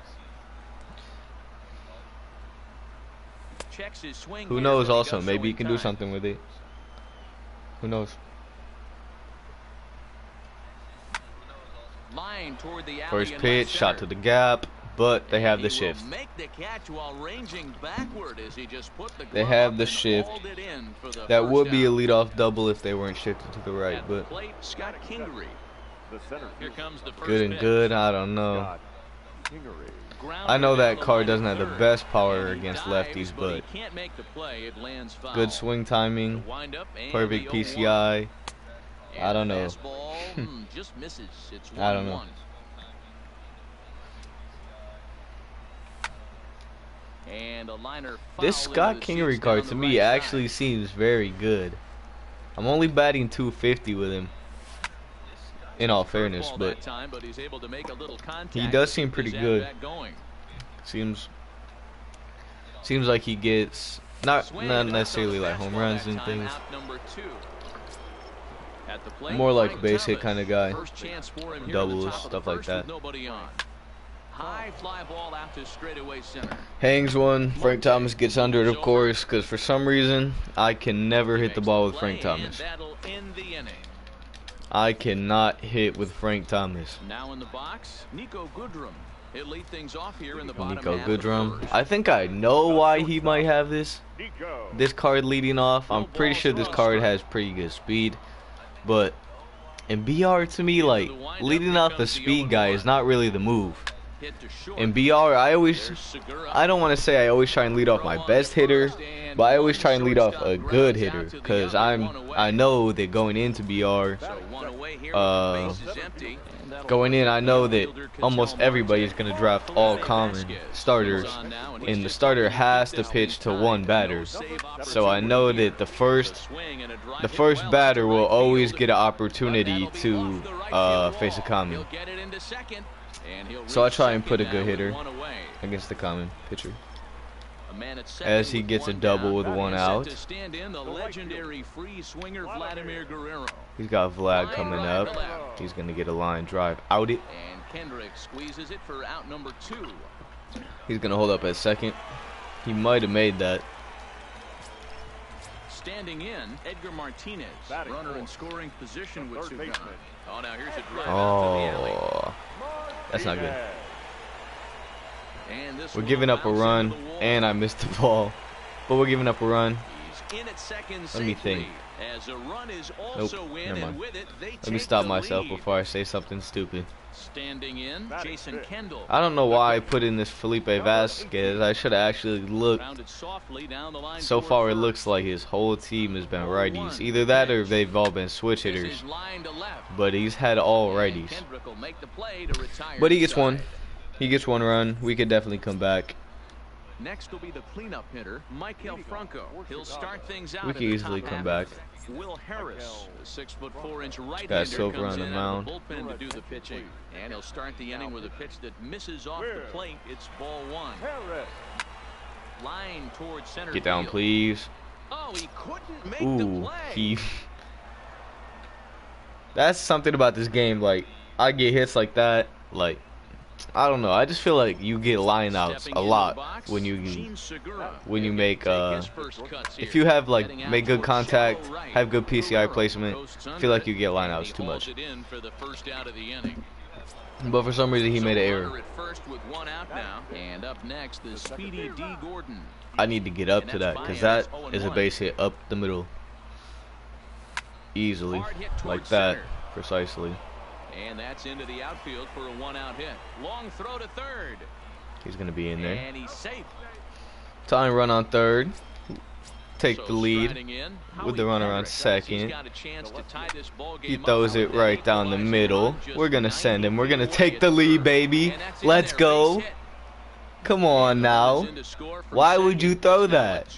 who knows? Also, maybe he can do something with it. Who knows? First pitch, shot to the gap, but they have the shift. They have the shift. That would be a leadoff double if they weren't shifted to the right, but good and good, I don't know. I know that card doesn't have the best power against lefties, but good swing timing, perfect PCI. I don't know. I don't know. This Scott Kingery card to me actually seems very good. I'm only batting 250 with him, in all fairness, but he does seem pretty good. Seems like he gets not necessarily like home runs and things. More like base hit kind of guy, doubles, stuff like that. High fly ball out to straightaway center. Hangs one. Frank Thomas gets under it, of course, because for some reason I can never hit the ball with Frank Thomas. I cannot hit with Frank Thomas. Now in the box, Nico Goodrum. He'll lead things off here in the bottom Nico half Goodrum. I think I know why he might have this card leading off. I'm pretty sure this card has pretty good speed, but in BR to me, like, leading off the speed guy is not really the move. In BR, I don't want to say I always try and lead off my best hitter, but I always try and lead off a good hitter, because I know that going into BR, Going in, I know that almost everybody is going to draft all common starters, and the starter has to pitch to one batter. So I know that the first batter will always get an opportunity to face a common. So I try and put a good hitter against the common pitcher. As he gets a double with one out. He's got Vlad coming up. He's going to get a line drive. Out it. He's going to hold up at second. He might have made that. Standing in, Edgar Martinez, runner in scoring position with two guys. Oh, now here's a drive. Oh, that's not good. We're giving up a run, and I missed the ball. But we're giving up a run. Let me think. Nope, never mind. Let me stop myself before I say something stupid. Standing in, Jason Kendall. I don't know why I put in this Felipe Vasquez. I should have actually looked. So far, it looks like his whole team has been righties. Either that or they've all been switch hitters. But he's had all righties. But he gets one. He gets one run. We could definitely come back. Next will be the cleanup hitter, Michael Franco. He'll start things out. We can easily come back. Will Harris, the 6'4" right-hander, got Silver on the mound. Bullpen to do the pitching, and he'll start the inning with a pitch that misses off the plate. It's ball one. Line towards center. Get down, please. Oh, he couldn't make the play. That's something about this game. Like, I get hits like that. Like, I don't know. I just feel like you get line outs a lot when you make if you have make good contact, have good PCI placement. I feel like you get line outs too much. But for some reason he made an error. I need to get up to that because that is a base hit up the middle easily, like that, precisely. And that's into the outfield for a one-out hit. Long throw to third. He's going to be in there. And he's safe. Tying run on third. Take the lead with the runner on second. He throws it right down the middle. We're going to send him. We're going to take the lead, baby. Let's go. Come on now. Why would you throw that?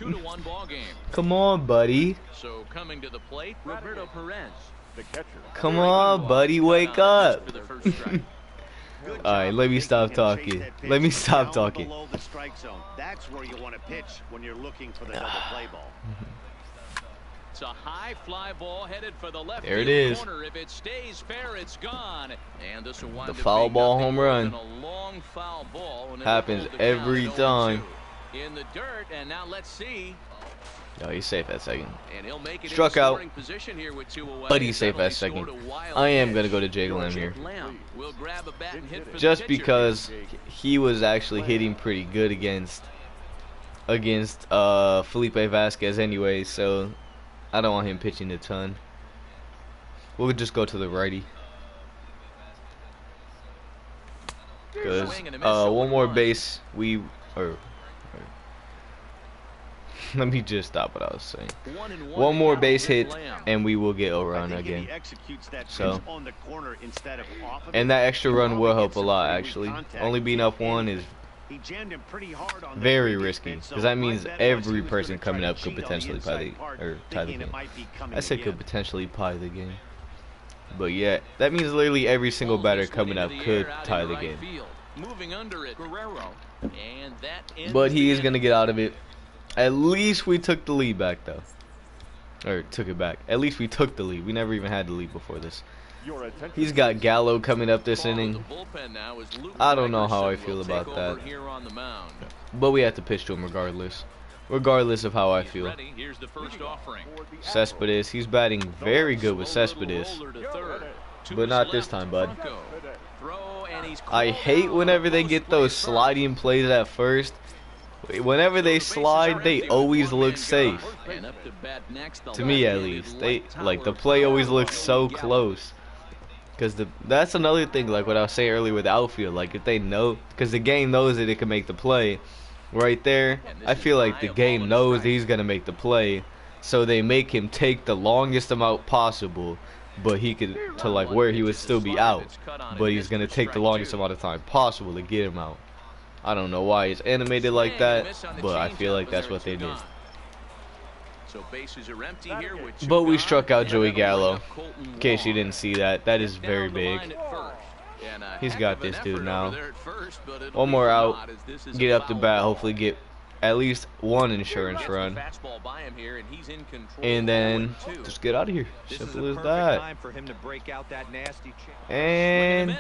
Come on, buddy. So coming to the plate, Roberto Perez. Come on, buddy, wake up. Alright, let me stop talking. Let me stop talking. That's where you want to pitch when you're looking for the double play ball. It's a high fly ball headed for the left there it is. Corner. If it stays fair, it's gone. And this will wind the up foul ball home run. A long foul ball happens every time. In the dirt, and now let's see. No, he's safe at second. And he'll make it struck out, here with two away. but he's safe at second. I am going to go to Jake Lamb here. Just because he was actually hitting pretty good against Felipe Vasquez anyway, so I don't want him pitching a ton. We'll just go to the righty. Because one more base, let me just stop what I was saying. One more base hit, and we will get a run again. So, and that extra run will help a lot, actually. Only being up one is very risky, because that means every person coming up could potentially tie the game. I said could potentially tie the game. But yeah, that means literally every single batter coming up could tie the game. But he is going to get out of it. At least we took the lead back, though. Or took it back. At least we took the lead. We never even had the lead before this. He's got Gallo coming up this inning. I don't know how I feel about that. But we have to pitch to him regardless. Regardless of how I feel. Cespedes, he's batting very good with Cespedes. But not this time, bud. I hate whenever they get those sliding plays at first. Whenever they slide, they always look safe. To me, at least, the play always looks so close. Because that's another thing, like what I was saying earlier with the outfield. Like if they know, because the game knows that it can make the play, right there. I feel like the game knows that he's gonna make the play, so they make him take the longest amount possible but he could to like where he would still be out, but he's gonna take the longest amount of time possible to get him out. I don't know why it's animated like that, but I feel like that's what they did. But we struck out Joey Gallo. In case you didn't see that, that is very big. He's got this dude now. One more out, get up to bat, hopefully get at least one insurance run, and then just get out of here. Simple as that. And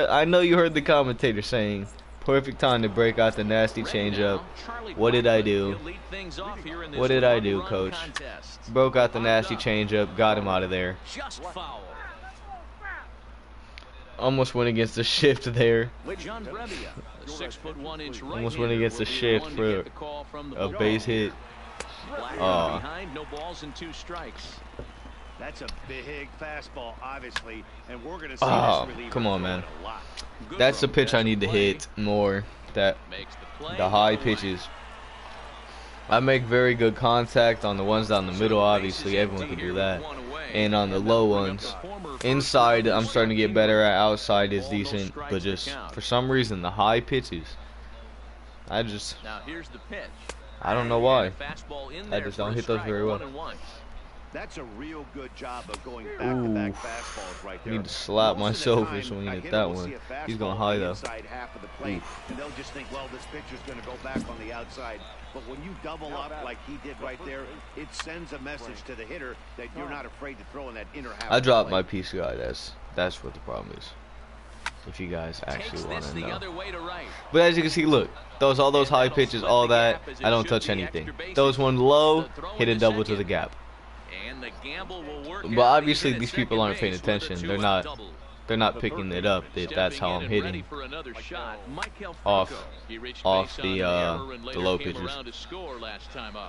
I know you heard the commentator saying, perfect time to break out the nasty changeup. What did I do? What did I do, coach? Broke out the nasty changeup, got him out of there. Almost went against the shift there. Almost went against the shift for a base hit. No balls and 2 strikes. That's a big fastball, obviously, and we're going to see this reliever come on, man. a lot. That's the pitch I need to hit more. The high pitches. I make very good contact on the ones down the middle. Obviously, everyone can do that. And on the low ones, inside I'm starting to get better at. Outside is decent, but just for some reason the high pitches, I don't know why. I just don't hit those very well. That's a real good job of going back-to-back fastballs right there. I need to slap myself for swinging at that one. He's going high though. And they'll just think, well, this pitcher's going to go back on the outside. But when you double up like he did right there, it sends a message to the hitter that you're not afraid to throw in that inner half. I dropped my piece guy. That's what the problem is. If you guys actually want to know. But as you can see, look, all those high pitches, all that, I don't touch anything. Those one low, hit a double to the gap. But obviously these people aren't paying attention. They're not picking it up. That's how I'm hitting off the low pitches.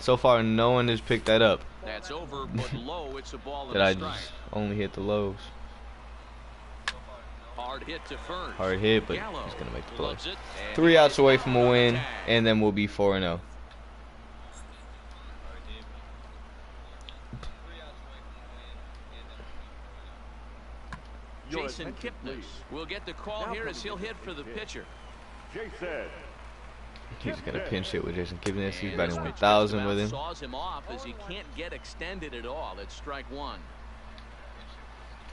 So far, no one has picked that up. That I just only hit the lows. Hard hit, but he's gonna make the play. 3 outs away from a win, and then we'll be 4-0. Jason Kipnis will get the call here as he'll hit for the pitcher. He's gonna pinch hit with Jason Kipnis. He's batting 1,000 with him. Saws him off as he can't get extended at all. It's strike 1.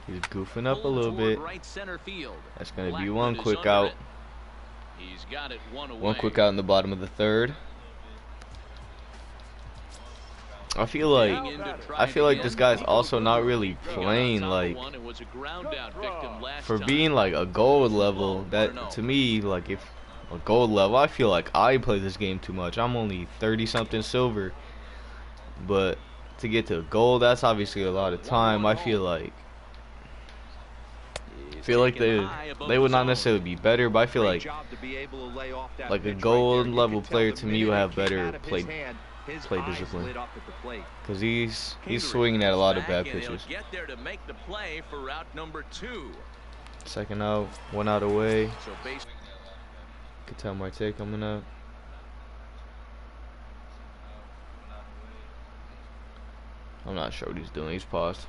He's goofing up a little bit. Right center field. That's gonna be one quick out. He's got it away. One quick out in the bottom of the 3rd. I feel like this guy's also not really playing like for being like a gold level. That to me, like if a gold level, I feel like I play this game too much. I'm only 30 something silver, but to get to gold, that's obviously a lot of time. I feel like they would not necessarily be better, but I feel like a gold level player to me would have better play discipline, because he's swinging at a lot of bad pitches. Second out, 1 out away. Could tell Marte coming up. I'm not sure what he's doing. He's paused.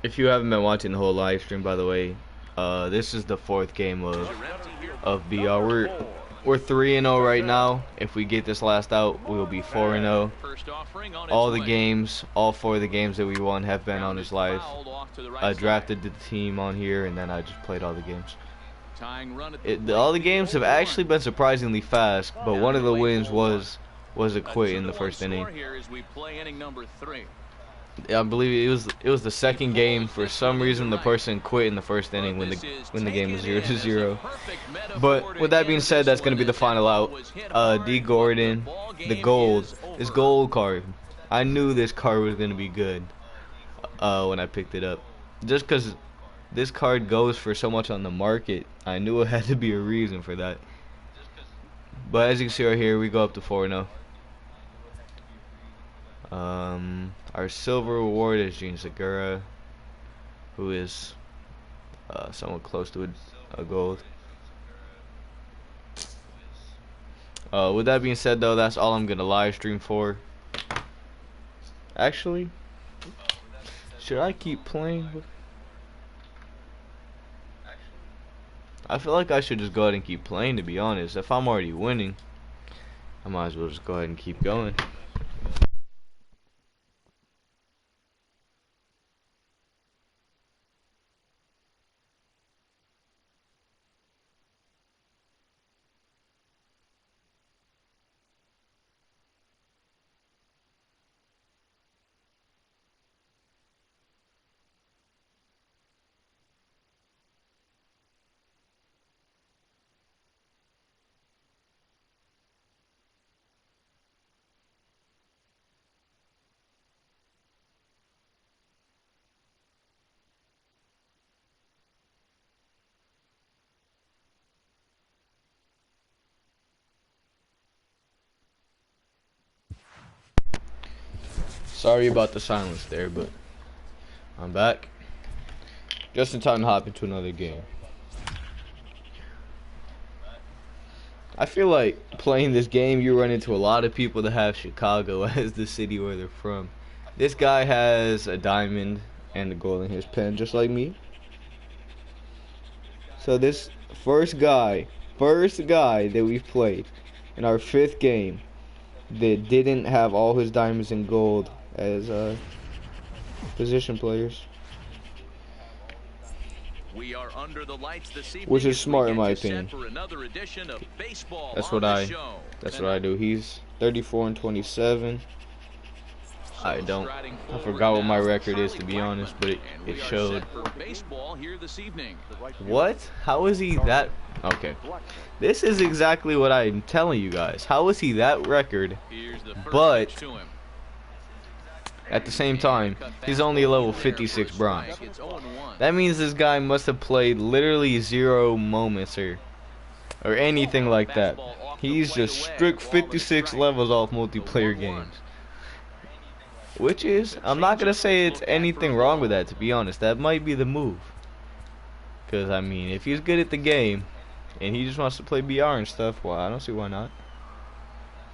If you haven't been watching the whole live stream, by the way, this is the 4th game of BR. We're 3-0 right now. If we get this last out, we will be 4-0. All the games, all 4 of the games that we won have been on this live. I drafted the team on here, and then I just played all the games. All the games have actually been surprisingly fast, but one of the wins was a quit in the 1st inning. I believe it was the 2nd game. For some reason, the person quit in the 1st inning when the game was 0-0. But with that being said, that's going to be the final out. D. Gordon, the gold, this gold card. I knew this card was going to be good when I picked it up. Just because this card goes for so much on the market, I knew it had to be a reason for that. But as you can see right here, we go up to 4-0. Our silver reward is Gene Segura, who is Somewhat close to a gold. With that being said, though, that's all I'm gonna live stream for. Actually, should I keep playing? I feel like I should just go ahead and keep playing, to be honest. If I'm already winning, I might as well just go ahead and keep going. Sorry about the silence there, but I'm back. Just in time to hop into another game. I feel like playing this game, you run into a lot of people that have Chicago as the city where they're from. This guy has a diamond and a gold in his pen, just like me. So this first guy that we've played in our 5th game that didn't have all his diamonds and gold as position players. We are under the lights this evening, which is smart in my opinion. That's what I do. He's 34 and 27. I forgot what my record is, to be honest, but it showed. What? How is he that? Okay. This is exactly what I'm telling you guys. How is he that record? But at the same time, he's only a level 56 bronze. That means this guy must have played literally 0 moments or anything like that. He's just strict 56 levels off multiplayer games. Which is, I'm not going to say it's anything wrong with that, to be honest. That might be the move. Because, I mean, if he's good at the game and he just wants to play BR and stuff, well, I don't see why not.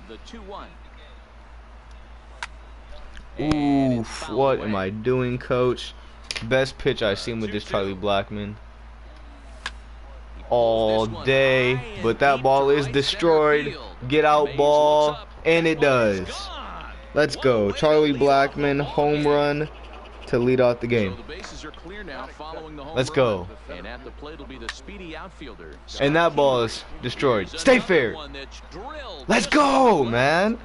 The 2-1. Oof, what am I doing, coach? Best pitch I've seen with this Charlie Blackmon all day, but that ball is destroyed. Get out ball, and it does. Let's go. Charlie Blackmon, home run to lead off the game. Let's go. And that ball is destroyed. Stay fair. Let's go, man.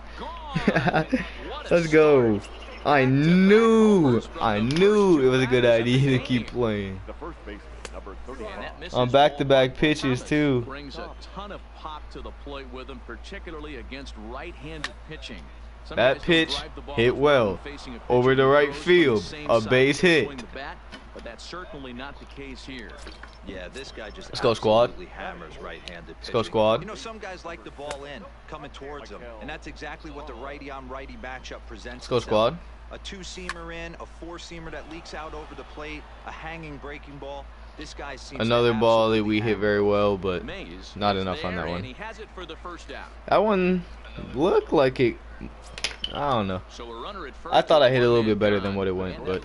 Let's go. I knew it was a good idea to keep playing. On back-to-back pitches too. Brings a ton of pop to the plate with him, particularly against right-handed pitching. That pitch hit well over the right field, a base hit. But that's certainly not the case here. Yeah, this guy just Let's go, squad. hammers right-handed. Let's go, squad. You know, some guys like the ball in, coming towards them, and that's exactly what the righty-on-righty matchup presents. Let's go, squad. A 2-seamer in, a 4-seamer that leaks out over the plate, a hanging breaking ball. This guy seems another ball that we hit very well, but not enough on that one. That one looked like it. I don't know. I thought I hit a little bit better than what it went, but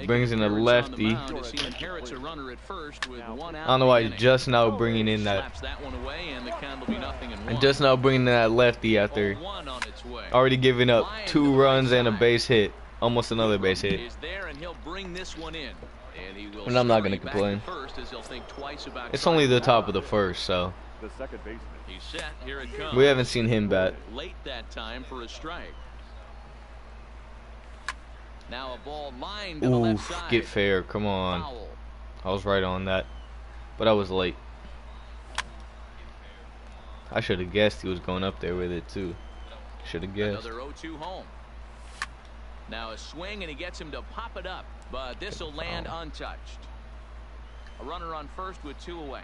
brings in a lefty. I don't know why he's just now bringing in that. And just now bringing in that lefty after already giving up 2 runs and a base hit, almost another base hit. And I'm not gonna complain. It's only the top of the first, so we haven't seen him bat. Late that time for a strike. Now a ball lined to the left side. Get fair, come on. Foul. I was right on that, but I was late. I should have guessed he was going up there with it too. Should have guessed. Another 0-2 home. Now a swing and he gets him to pop it up, but this will land untouched. A runner on first with 2 away.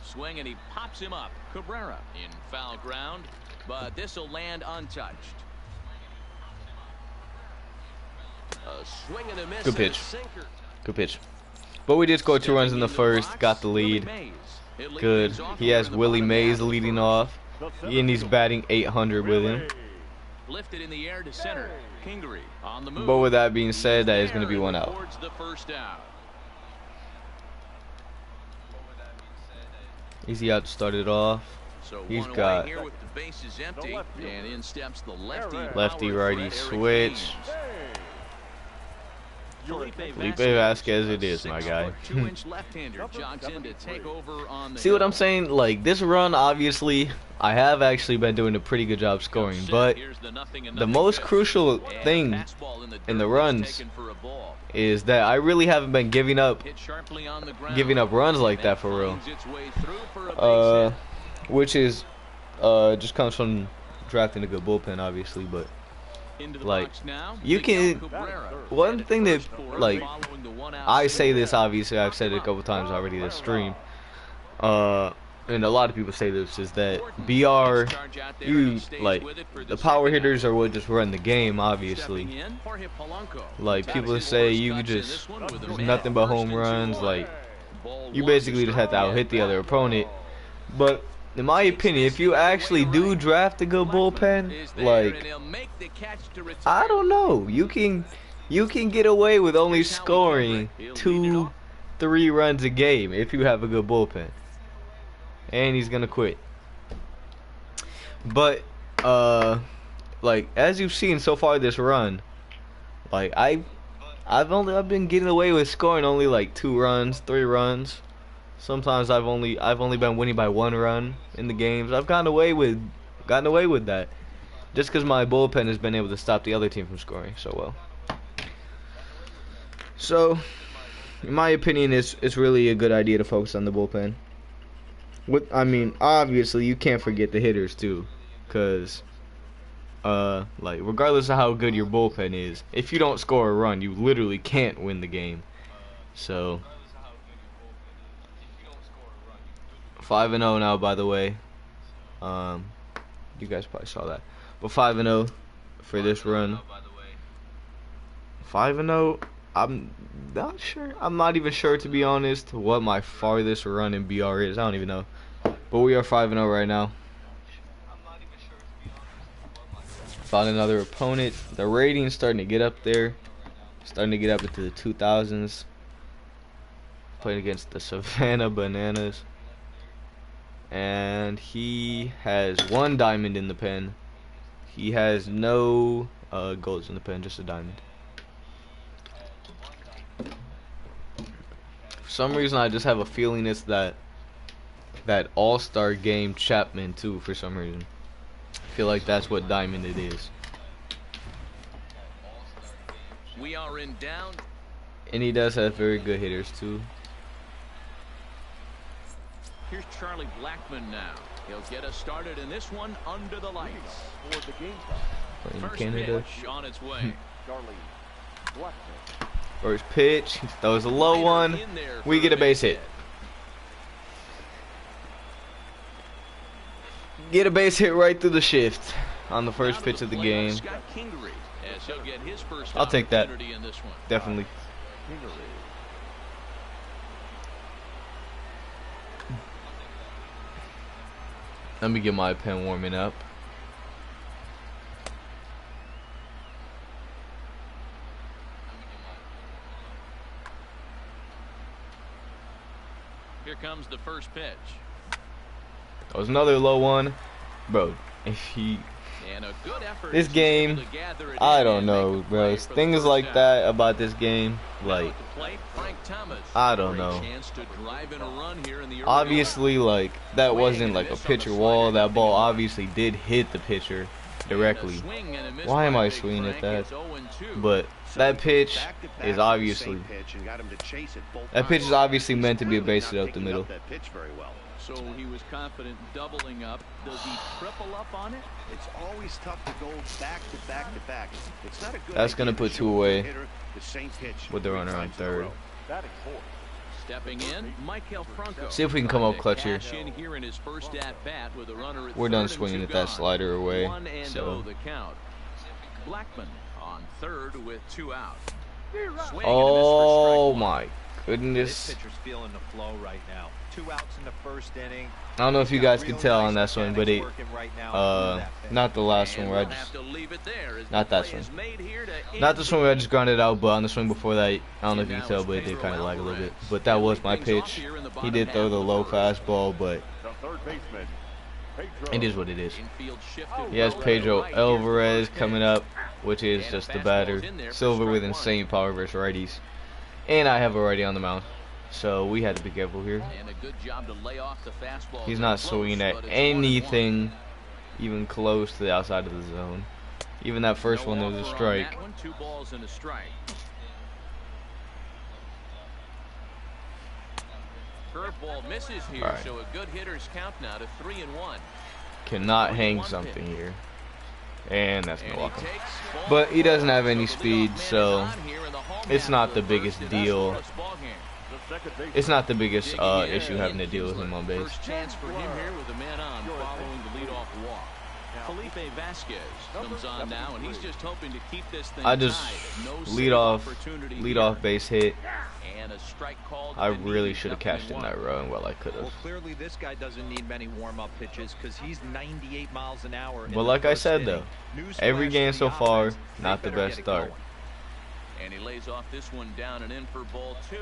Swing and he pops him up. Cabrera in foul ground, but this will land untouched. A Good pitch. Good pitch. But we did score 2 runs in the first. Got the lead. Good. He has Willie Mays leading off. And he's batting 800 with him. Lifted in the air to center. Kingery on the move. But with that being said, that is going to be 1 out. Easy out to start it off. He's got lefty righty switch. Felipe Vasquez it is, my guy. See what I'm saying? Like, this run, obviously, I have actually been doing a pretty good job scoring, but the most crucial thing in the runs is that I really haven't been giving up runs like that for real. Which is just comes from drafting a good bullpen, obviously, but like, you can, one thing that, like, I say this, obviously, I've said it a couple times already this stream, and a lot of people say this, is that BR, like, the power hitters are what just run the game, obviously. Like, people say you just, there's nothing but home runs, like, you basically just have to out-hit the other opponent, but in my opinion, if you actually do draft a good bullpen, like, I don't know, you can get away with only scoring 2-3 runs a game if you have a good bullpen. And he's gonna quit. But like, as you've seen so far this run, like, I've been getting away with scoring only like 2 runs, 3 runs. Sometimes I've only been winning by 1 run in the games. I've gotten away with that, just because my bullpen has been able to stop the other team from scoring so well. So, in my opinion, it's really a good idea to focus on the bullpen. I mean, obviously you can't forget the hitters too, because like, regardless of how good your bullpen is, if you don't score a run, you literally can't win the game. So 5-0 now, by the way. You guys probably saw that. But 5-0 for this run. 5-0. I'm not sure. I'm not even sure, to be honest, what my farthest run in BR is. I don't even know. But we are 5-0 right now. Found another opponent. The rating's starting to get up there. Starting to get up into the 2000s. Playing against the Savannah Bananas. And he has 1 diamond in the pen. He has no golds in the pen, just a diamond. For some reason, I just have a feeling it's that All-Star Game Chapman too. For some reason, I feel like that's what diamond it is. We are in down. And he does have very good hitters too. Here's Charlie Blackmon now. He'll get us started in this one under the lights. Playing Canada. Pitch on its way. First pitch. He throws a low one. We get a base hit. Get a base hit right through the shift on the first pitch of the game. I'll take that. Definitely. Let me get my pen warming up. Here comes the first pitch. That was another low one. Bro, if he... This game, I don't know, bro. Things like that about this game, like, I don't know. Obviously, like, that wasn't like a pitcher wall. That ball obviously did hit the pitcher directly. Why am I swinging at that? But that pitch is obviously meant to be a base hit up the middle. So he was confident doubling up. Does he triple up on it? It's always tough to go back to back to back. It's not a good That's gonna put 2 away with the runner on third. Stepping in, Michael Franco. See if we can come up clutch here. We're We're done swinging at that slider away. So the count. Blackmon on third with 2 out. Swing and a miss for Oh strike one. my This goodness. pitcher's feeling the flow right now. 2 outs in the first inning. I don't know if you He's got guys can real tell nice on that swing, but mechanics working right now through that pitch. not the last one And where I we'll have just, to leave it there as not the that play swing. is made here to Not the end swing where I just grounded out, but on the swing before that, I don't know if you Now can tell, it's but it did Pedro kind of lag a little bit. Alvarez. But that He'll was lead my things off pitch. here in the He bottom did throw half the of low first. fastball, but The third baseman, Pedro. it is what it is. Infield shifted He has well to Pedro right. Here's the Alvarez first coming pitch. up, which is And just a the fastball's batter. in there for Silver with strike one. insane power versus righties. And I have a righty on the mound. So we had to be careful here. And a good job to lay off the fastball. He's there not close, swinging at but it's 1-1. anything even close to the outside of the zone. Even that first No one, there was a offer on strike. that one, 2 balls and a strike. Curveball misses here, All right. so a good hitter's count now to 3-1. Cannot hang 1-1 something pitch. here. And that's And no he walk. takes ball But he doesn't have four, any so the speed, leadoff man so is on here in the home it's half not of the first, biggest and that's deal. the first ball game. The second baseman. It's not the biggest Digging in, issue having to Ian deal with him Kinsler. on base. First chance for him here with a man on following the leadoff walk. Felipe Vasquez comes on now, and he's just hoping to keep this thing I just tied. No lead save off opportunity leadoff base hit. and a strike called. I to the really knee, should have nothing cashed in one. that run. Well, I could Well, have. clearly this guy doesn't need many warm-up pitches because he's 98 miles an hour. in But the like I first said, inning. though, Newsflash every to game the so far, offense, they not the better best get it start. going. And he lays off this one down and in for ball 2.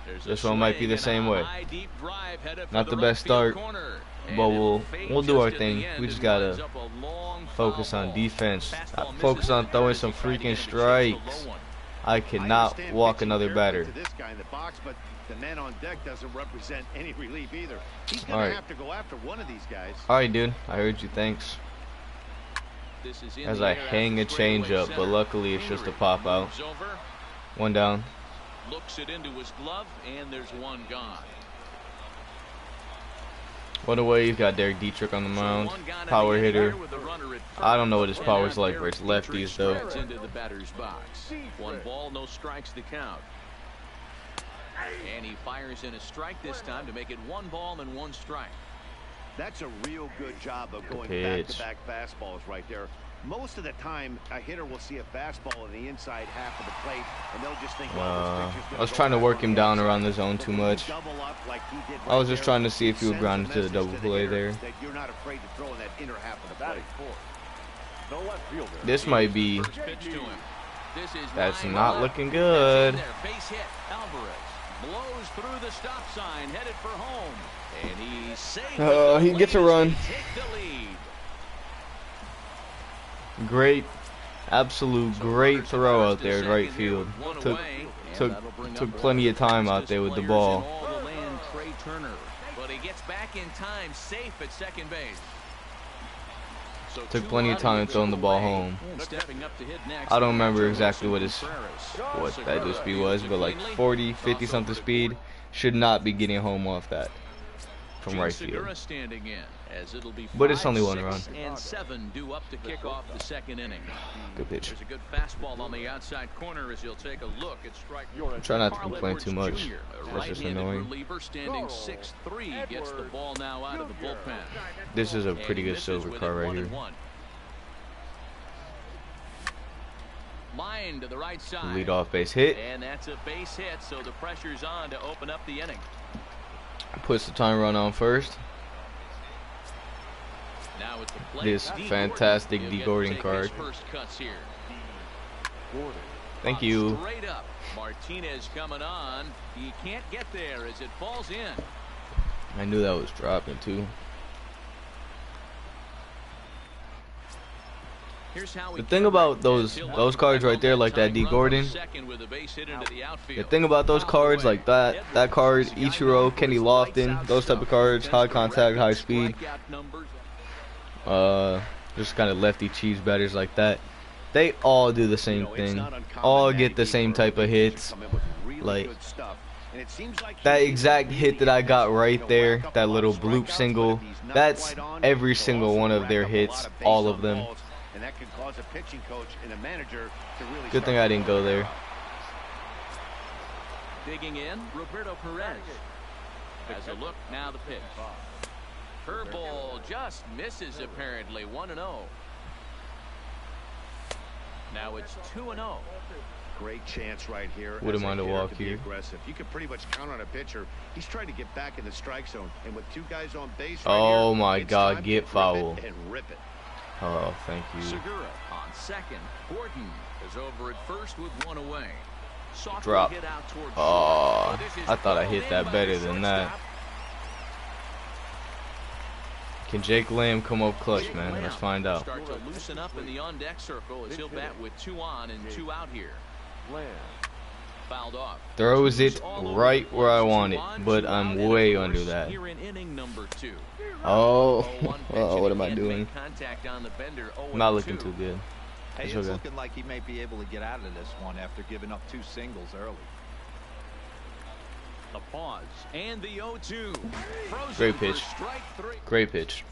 There's a This one might be swing the and same a way. high, deep drive headed for Not the right best field start, corner. but And it'll we'll fade do just our at the thing. end We as just he lines gotta up a long focus foul on ball. defense. Fastball Focus misses on it throwing as he some tried to freaking get it to chase the strikes. low one. I I cannot understand walk pitching another carefully batter. to this guy in the box, but the man on deck doesn't represent any relief either. He's All going right. to have to go after one of these guys. All right, dude. I heard you. Thanks. This is in As the I air hang a after straightaway changeup, but center. luckily it's just a Greenery pop out. moves over, One down. looks it into his glove, and there's one gone. What away? You've got Derek Dietrich on the So mound. one gone in Power the inning hitter. here with the runner at I don't know what his first. power's And like versus Derek Dietrich lefties, though. strides into the batter's box. 1 ball, no strikes to count. And he fires in a strike this time to make it 1 ball and 1 strike. That's a real good job of going pitch. back-to-back fastballs right there. Most of the time, a hitter will see a fastball in the inside half of the plate, and they'll just think, well, this pitcher's gonna I was go trying to back work on him the down outside. around the zone But too when you much. double up like he did I was right just there, trying to see if he would sends ground a it to the message double the play hitter there. that you're not afraid to throw in that inner half of the plate. Batting fourth. The left fielder. This might be. First pitch to him. This is That's line not left. looking That's in good. there. Base hit. Alvarez blows through the stop sign, headed for home, and he's safe. He gets a run. Take the lead. Great, absolute great throw out there in right Second here field. with one Took away, and took that'll bring took up plenty of one time the out there with the players ball. in all the land, Trey Turner, but he gets back in time, safe at second base. So Took two plenty of out, time he throwing the ball away. home. And stepping up to hit next, I don't remember Turner exactly what Wilson his Contreras. what that speed was, Segura but like cleanly 40, 50 toss something over to speed. Gordon. Should not be getting home off that from Gene right field. Segura standing in, as it'll be But it's 5, only one 6, run. and 7 due up to kick off the second inning. Good pitch. There's a good fastball on the outside corner as he'll take a look at strike. Try not to Carl complain Edwards too much. Jr., a That's just right-handed annoying. reliever standing 6'3", gets the ball now out of the bullpen. This is a And pretty he good misses silver with car it right here. 1-1. Line to the right side. Lead off base hit. And that's a base hit, so the pressure's on to open up the inning. Puts the time run on first. Now at the plate, This D. fantastic Gordon. D. He'll Gordon get to card. take his first cuts here. Thank Pops you. Straight up. Martinez coming on. He can't get there as it falls in. I knew that was dropping too. Here's how The thing about those cards right there, like that D. Gordon, the thing about those cards like that card, Ichiro, Kenny Lofton, those type of cards, high contact, high speed, just kind of lefty cheese batters like that, they all do the same thing, all get the same type of hits. Like that exact hit that I got right there, that little bloop single, that's every single one of their hits, all of them. And that could cause a pitching coach and a manager to really Good thing I didn't go there. Digging in, Roberto Perez. Has a look, now the pitch. Curveball just misses apparently, 1-0. Now it's 2-0. Great chance right here. Wouldn't as a mind a hitter walk to be here. aggressive. You can pretty much count on a pitcher. He's trying to get back in the strike zone, and with 2 guys on base right Oh here, my it's God, time get to foul. and rip it. Oh, thank you. Segura on second. Gordon is over at first with 1 away. Softly Drop. hit out towards Oh, short. This is I thought I called hit in that by better the than that. shortstop. Can Jake Lamb come up clutch, Jake man? Lamb Let's find out. Start to loosen up in the on-deck circle as he'll bat with 2 on and 2 out here. Lamb. Fouled off. Throws it All over right the where I place. want 2 it, on, but 2 I'm out, and way of under course, that. Here in inning number 2. Oh, 0-1 pitch, oh, what and am I he can't doing? make contact on the bender. I'm not looking 0-2. too good. Hey, It's it's okay. looking like he may be able to get out of this one after giving up 2 singles early. The pause and the 0-2. Frozen Great for pitch. strike 3. Great pitch.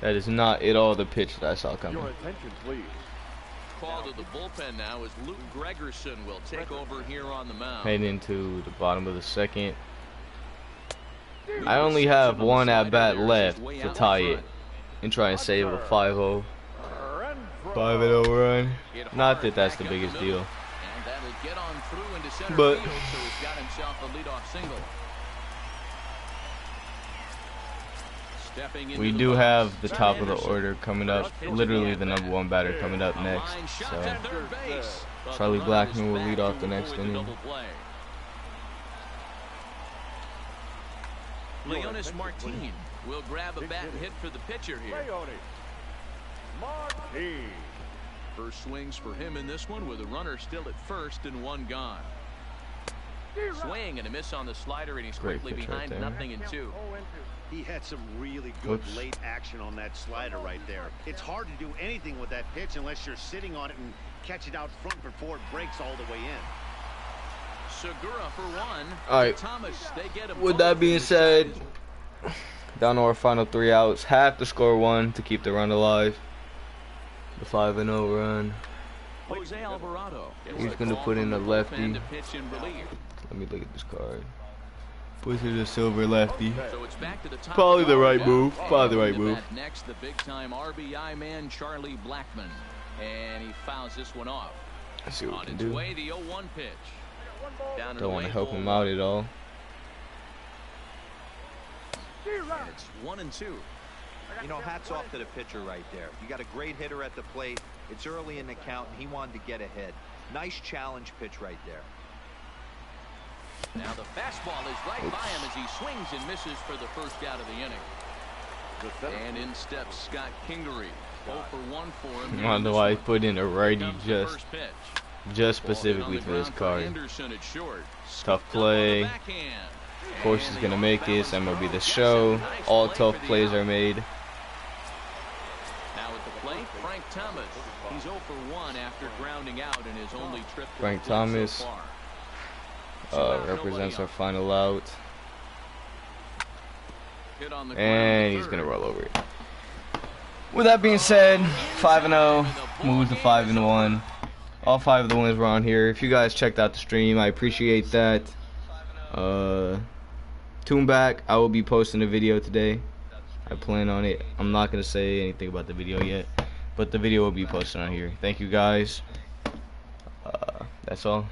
That is not at all the pitch that I saw coming. Your attention, please. Call to the bullpen now as Luke Gregerson will take over here on the mound. Heading into the bottom of the second. I only have 1 at bat left to tie it and try and save a 5-0. 5-0 run. Not that that's the biggest deal. And that'll get on through into center But- field, so he's got himself a leadoff single. Stepping into We the do box, have the Scott top of the Anderson. order coming up. Literally the #1 batter coming up next. Line shot So to third base, but Charlie the runner is Blackmon will back lead to off the next avoid the inning. double play. Leonis Martin will grab a bat and hit for the pitcher here. Leone. Martin. First swings for him in this one with a runner still at first and 1 gone. Swing and a miss on the slider, and he's Great quickly pitch right behind there. 0-2. He had some really good Whoops. late action on that slider right there. It's hard to do anything with that pitch unless you're sitting on it and catch it out front before it breaks all the way in. Segura for 1. All right. Thomas, they get him With both that being in the said, side. down to our final 3 outs. Have to score 1 to keep the run alive. The 5-0 run. Jose Alvarado gets He's the gonna call put from in the a lefty. bullpen to pitch in relief. Let me look at this card. Puts it a silver lefty. So it's back to the top. Probably the right Yeah. move. Probably the right Into move. bat next, the big-time RBI man, Charlie Blackmon, and he fouls this one off. Let's see what On we can its do. way, the 0-1 pitch. Down and Don't want away, to help him 0-1. out at all. And it's 1-2. You know, hats off to the pitcher right there. You got a great hitter at the plate. It's early in the count, and he wanted to get ahead. Nice challenge pitch right there. Now the fastball is right by him as he swings and misses for the first out of the inning. The center. And in steps Scott Kingery. 0 for 1 for him. I here don't in know this why he one. put in a Here righty comes the just first pitch. just Ball hit on specifically the for this ground card. Anderson at short. Tough Scooped up on the play. backhand. Of course, he's And gonna the make this. off-balance MLB The throw. Show. Yes, a nice All play tough for the plays out. are made. Now at the plate, Frank Thomas. He's 0 for 1 after grounding out in his only trip to Frank the plate Thomas, so far. 2 out, Represents nobody our on. final out. Hit on the And ground he's to gonna third. roll over it. With that being said, 5-0 moves to 5-1. All 5 of the wins were on here. If you guys checked out the stream, I appreciate that. Tune back. I will be posting a video today. I plan on it. I'm not gonna say anything about the video yet, but the video will be posted on here. Thank you guys. That's all.